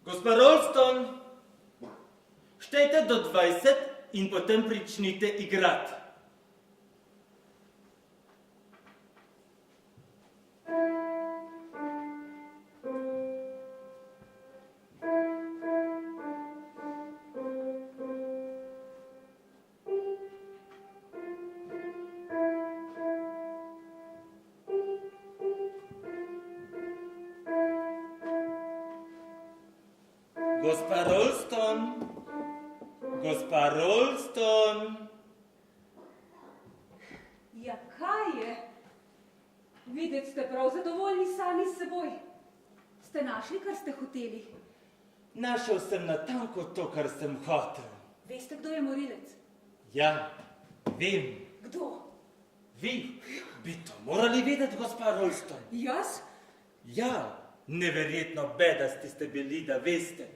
S9: Gospa Ralston, štejte do 20 in potem pričnite igrati. Gospa Ralston, gospa Ralston.
S3: Ja, kaj je? Videti ste prav zadovoljni sami s seboj. Ste našli, kar ste hoteli?
S9: Našel sem natanko to, kar sem hotel.
S3: Veste, kdo je morilec?
S9: Ja, vem.
S3: Kdo?
S9: Vi bi to morali vedeti, gospa Ralston.
S3: Jaz?
S9: Ja, neverjetno bedasti ste bili, da veste.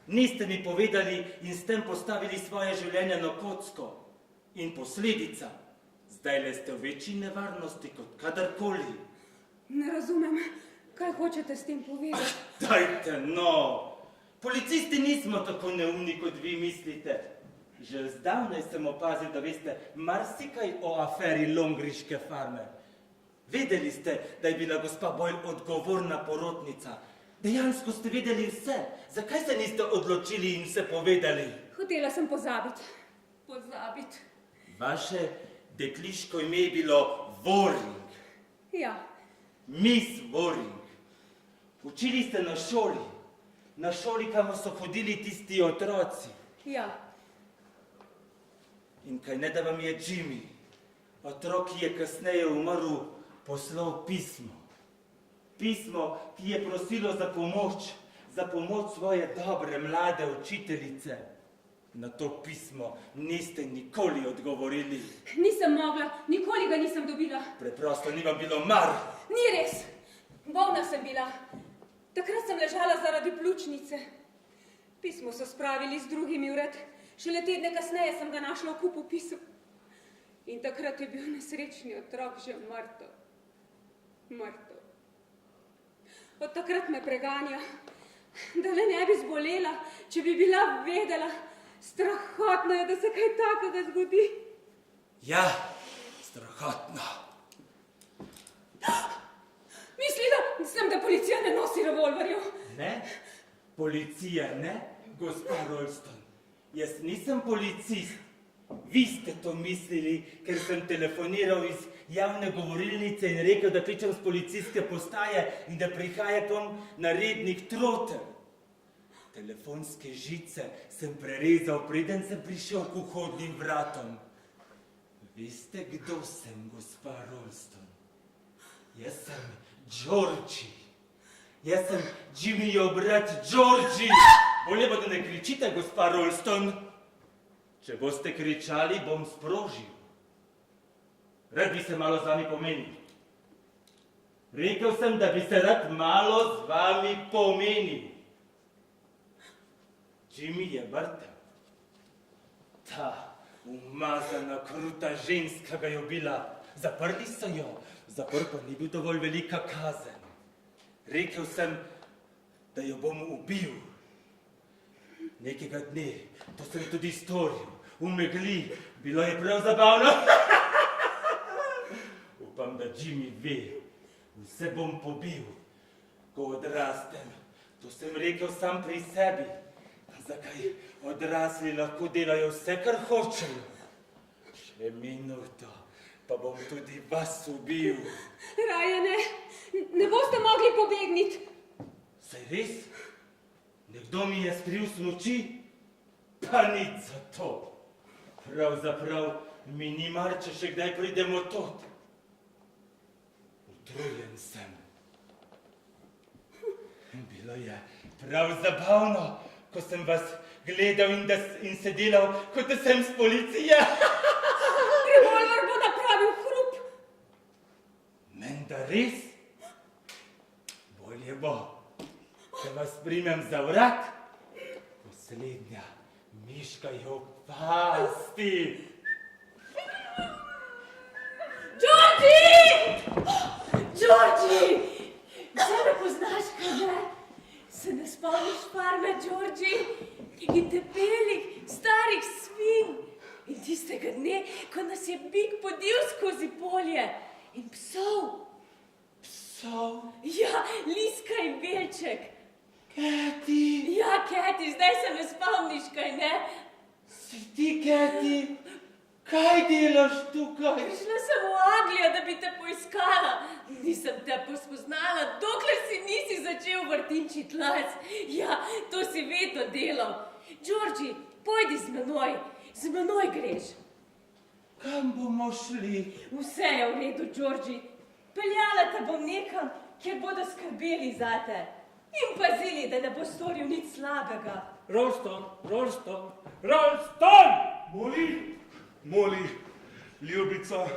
S9: Niste mi povedali in s tem postavili svoje življenje na kocko. In posledica, zdajle ste v večji nevarnosti kot kadarkoli.
S3: Ne razumem, kaj hočete s tem povedati.
S9: Dajte, no! Policisti nismo tako neumni, kot vi mislite. Že zdavnaj sem opazil, da veste marsikaj o aferi Longriške farme. Vedeli ste, da je bila gospa Boyle odgovorna porotnica. Dejansko ste vedeli vse. Zakaj se niste odločili in se povedali?
S3: Hotela sem pozabiti. Pozabiti.
S9: Vaše dekliško ime je bilo Waring.
S3: Ja,
S9: Miss Waring. Učili ste na šoli. Na šoli, kamor so hodili tisti otroci.
S3: ja.
S9: In kaj ne, da vam je Jimmy, otrok, ki je kasneje umrl, poslal pismo. Pismo, ki je prosilo za pomoč svoje dobre mlade učiteljice. Na to pismo niste nikoli odgovorili.
S3: Nisem mogla, nikoli ga nisem dobila.
S9: Preprosto ni vam bilo mar.
S3: Ni res. Bolna sem bila. Takrat sem ležala zaradi pljučnice. Pismo so spravili z drugimi vred. Šele tedne kasneje sem ga našla v kupu pisem. In takrat je bil nesrečni otrok že mrtev. Mrtev. Od takrat me preganja, da le ne bi zbolela, če bi bila vedela. Strahotno je, da se kaj takega zgodi.
S9: Ja, strahotno.
S3: Mislila sem, da policija ne nosi revolverjev.
S9: Ne, policija ne, gospa Ralston. Jaz nisem policist. Vi ste to mislili, ker sem telefoniral iz javne govorilnice in rekel, da kličem z policijske postaje in da prihaja kom narednik Trotel. Telefonske žice sem prerezal, preden sem prišel k vhodnim vratom. Veste, kdo sem, gospa Ralston? Jaz sem Georgie. Jaz sem Jimmyjev brat Georgie. Bolje pa, da ne kričite, gospa Ralston. Če boste kričali, bom sprožil. Rad bi se malo z vami pomenil. Rekel sem, da bi se rad malo z vami pomenil. Jimmy je mrtev. Ta umazana, kruta ženska ga je ubila. Zaprli so jo. Zapor pa ni bil dovolj velika kazen. Rekel sem, da jo bom ubil. Nekega dne, to sem tudi storil, v megli, bilo je prav zabavno. Upam, da Jimmy ve, vse bom pobil, ko odrastem. To sem rekel sam pri sebi. Zakaj odrasli lahko delajo vse, kar hočejo? Še minuto, pa bom tudi vas ubil.
S3: Raje ne, ne boste mogli pobegniti.
S9: Saj res? Nekdo mi je skril smuči, pa nič za to. Pravzaprav mi ni mar, če še kdaj pridemo tod. Utrujen sem. Bilo je prav zabavno, ko sem vas gledal in se delal, kot da sem s policije.
S3: Revolver bo napravil hrup.
S9: Menda res? Bolje bo, da vas primem za vrat. Poslednja miška je v pasti.
S3: Georgie! Georgie! Vse me poznaš, kaj ne? Se ne spomniš farme, Georgie? In debelih, starih svin. In tistega dne, ko nas je bik podil skozi polje. In psov.
S9: Psov?
S3: Ja, Liska in Belček.
S9: Keti?
S3: Ja, Keti, zdaj se me spomniš, kaj ne?
S9: Si ti, Keti? Kaj delaš tukaj?
S3: Prišla sem v Anglijo, da bi te poiskala. Nisem te pospoznala, dokler si nisi začel vrtinčiti las. Ja, to si vedno delal. Georgie, pojdi z menoj greš.
S9: Kam bomo šli?
S3: Vse je v redu, Georgie. Peljala te bom nekam, kjer bodo skrbeli zate. In pazili, da ne bo storil nič slabega.
S6: Ralston, Ralston, Ralston!
S2: Moli, ljubica,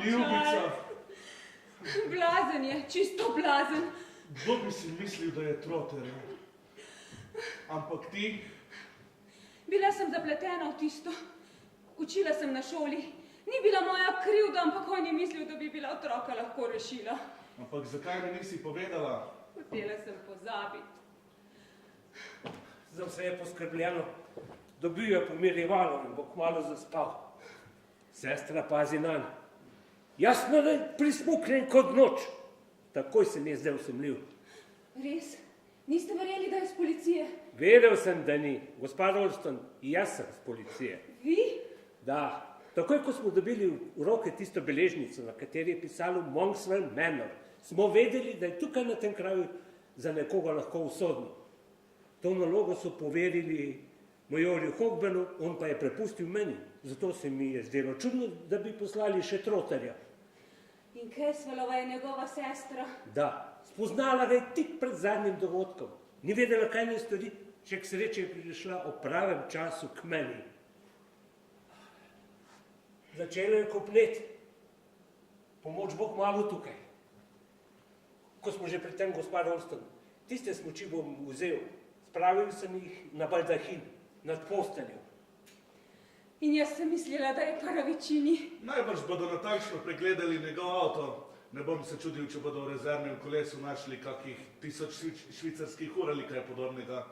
S2: ljubica.
S3: Blazen je, čisto blazen.
S2: Kdo bi si mislil, da je Trotter? Ampak ti,
S3: Bila sem zapletena v tisto. Učila sem na šoli. Ni bila moja krivda, ampak on je mislil, da bi bila otroka lahko rešila.
S2: ampak zakaj mi nisi povedala?
S3: Hotela sem pozabiti.
S6: Za vse je poskrbljeno. Dobil je pomirjevalo in bo kmalu zaspal. Sestra pazi nanj. Jasno, da je prismuknen kot noč. Takoj se mi je zdaj usemljiv.
S3: Res? Niste verjeli, da je iz policije?
S6: Vedel sem, da ni. Gospod Olston, jaz sem z policije.
S3: Vi?
S6: Da. Takoj, ko smo dobili v roke tisto beležnico, na kateri je pisalo Monkswell Manor, smo vedeli, da je tukaj na tem kraju za nekoga lahko usodno. To nalogo so poverili majorju Hogbenu, on pa je prepustil meni. Zato se mi je zdelo čudno, da bi poslali še Trotarja.
S3: In Caswellova je njegova sestra.
S6: Da, spoznala ga je tik pred zadnjim dogodkom. Ni vedela, kaj naj stori, če k sreči je prišla o pravem času k meni. Začelo je kopneti. Pomoč bo kmalu tukaj. Ko smo že pri tem, gospod Olston, tiste smuči bom vzel. Spravil sem jih na baldahin, nad posteljo.
S3: In jaz sem mislila, da je Paravičini.
S2: Najbrž bodo natančno pregledali njegov avto. Ne bom se čudil, če bodo v rezervnem kolesu našli kakih 1000 švicarskih ur ali kaj podobnega.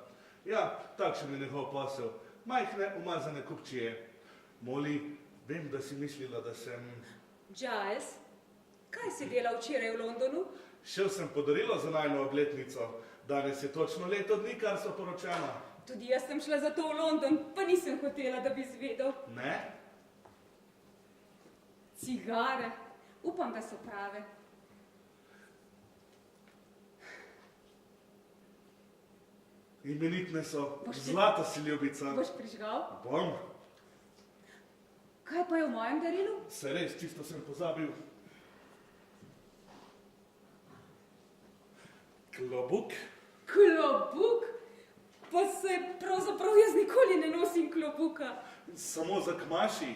S2: Ja, takšen je njegov posel. Majhne, umazane kupčije. Molly, vem, da si mislila, da sem...
S3: Giles, kaj si delal včeraj v Londonu?
S2: Šel sem po darilo za najino obletnico. Danes je točno leto dni, kar so poročena.
S3: Tudi jaz sem šla zato v London, pa nisem hotela, da bi izvedel.
S2: Ne?
S3: Cigare. Upam, da so prave.
S2: Imenitne so. Zlata si ljubica.
S3: Boš prižgal?
S2: Bom.
S3: Kaj pa je v mojem darilu?
S2: Se res, čisto sem pozabil. Klobuk.
S3: Klobuk? Pa se pravzaprav jaz nikoli ne nosim klobuka.
S2: Samo za kmaši.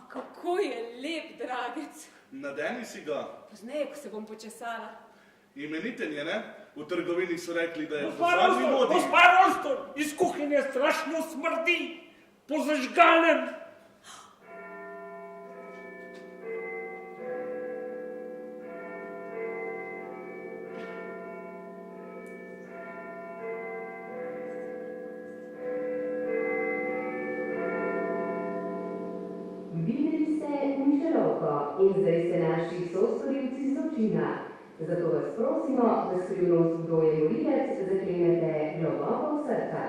S3: Kako je lep, dragec.
S2: Nadeni si ga.
S3: Pozneje, ko se bom počesala.
S2: Imeniten je, ne? V trgovini so rekli, da je v
S6: Gospod
S2: zadnji
S6: Olston,
S2: modi.
S6: gospod Olston, iz kuhinje strašno smrdi. Po zažganem.
S1: Videli ste Mišelovko in zdaj ste naši sostorilci zločina. Zato vas prosimo, da skrivnost, kdo je morilec, zaklenete globoko v srca.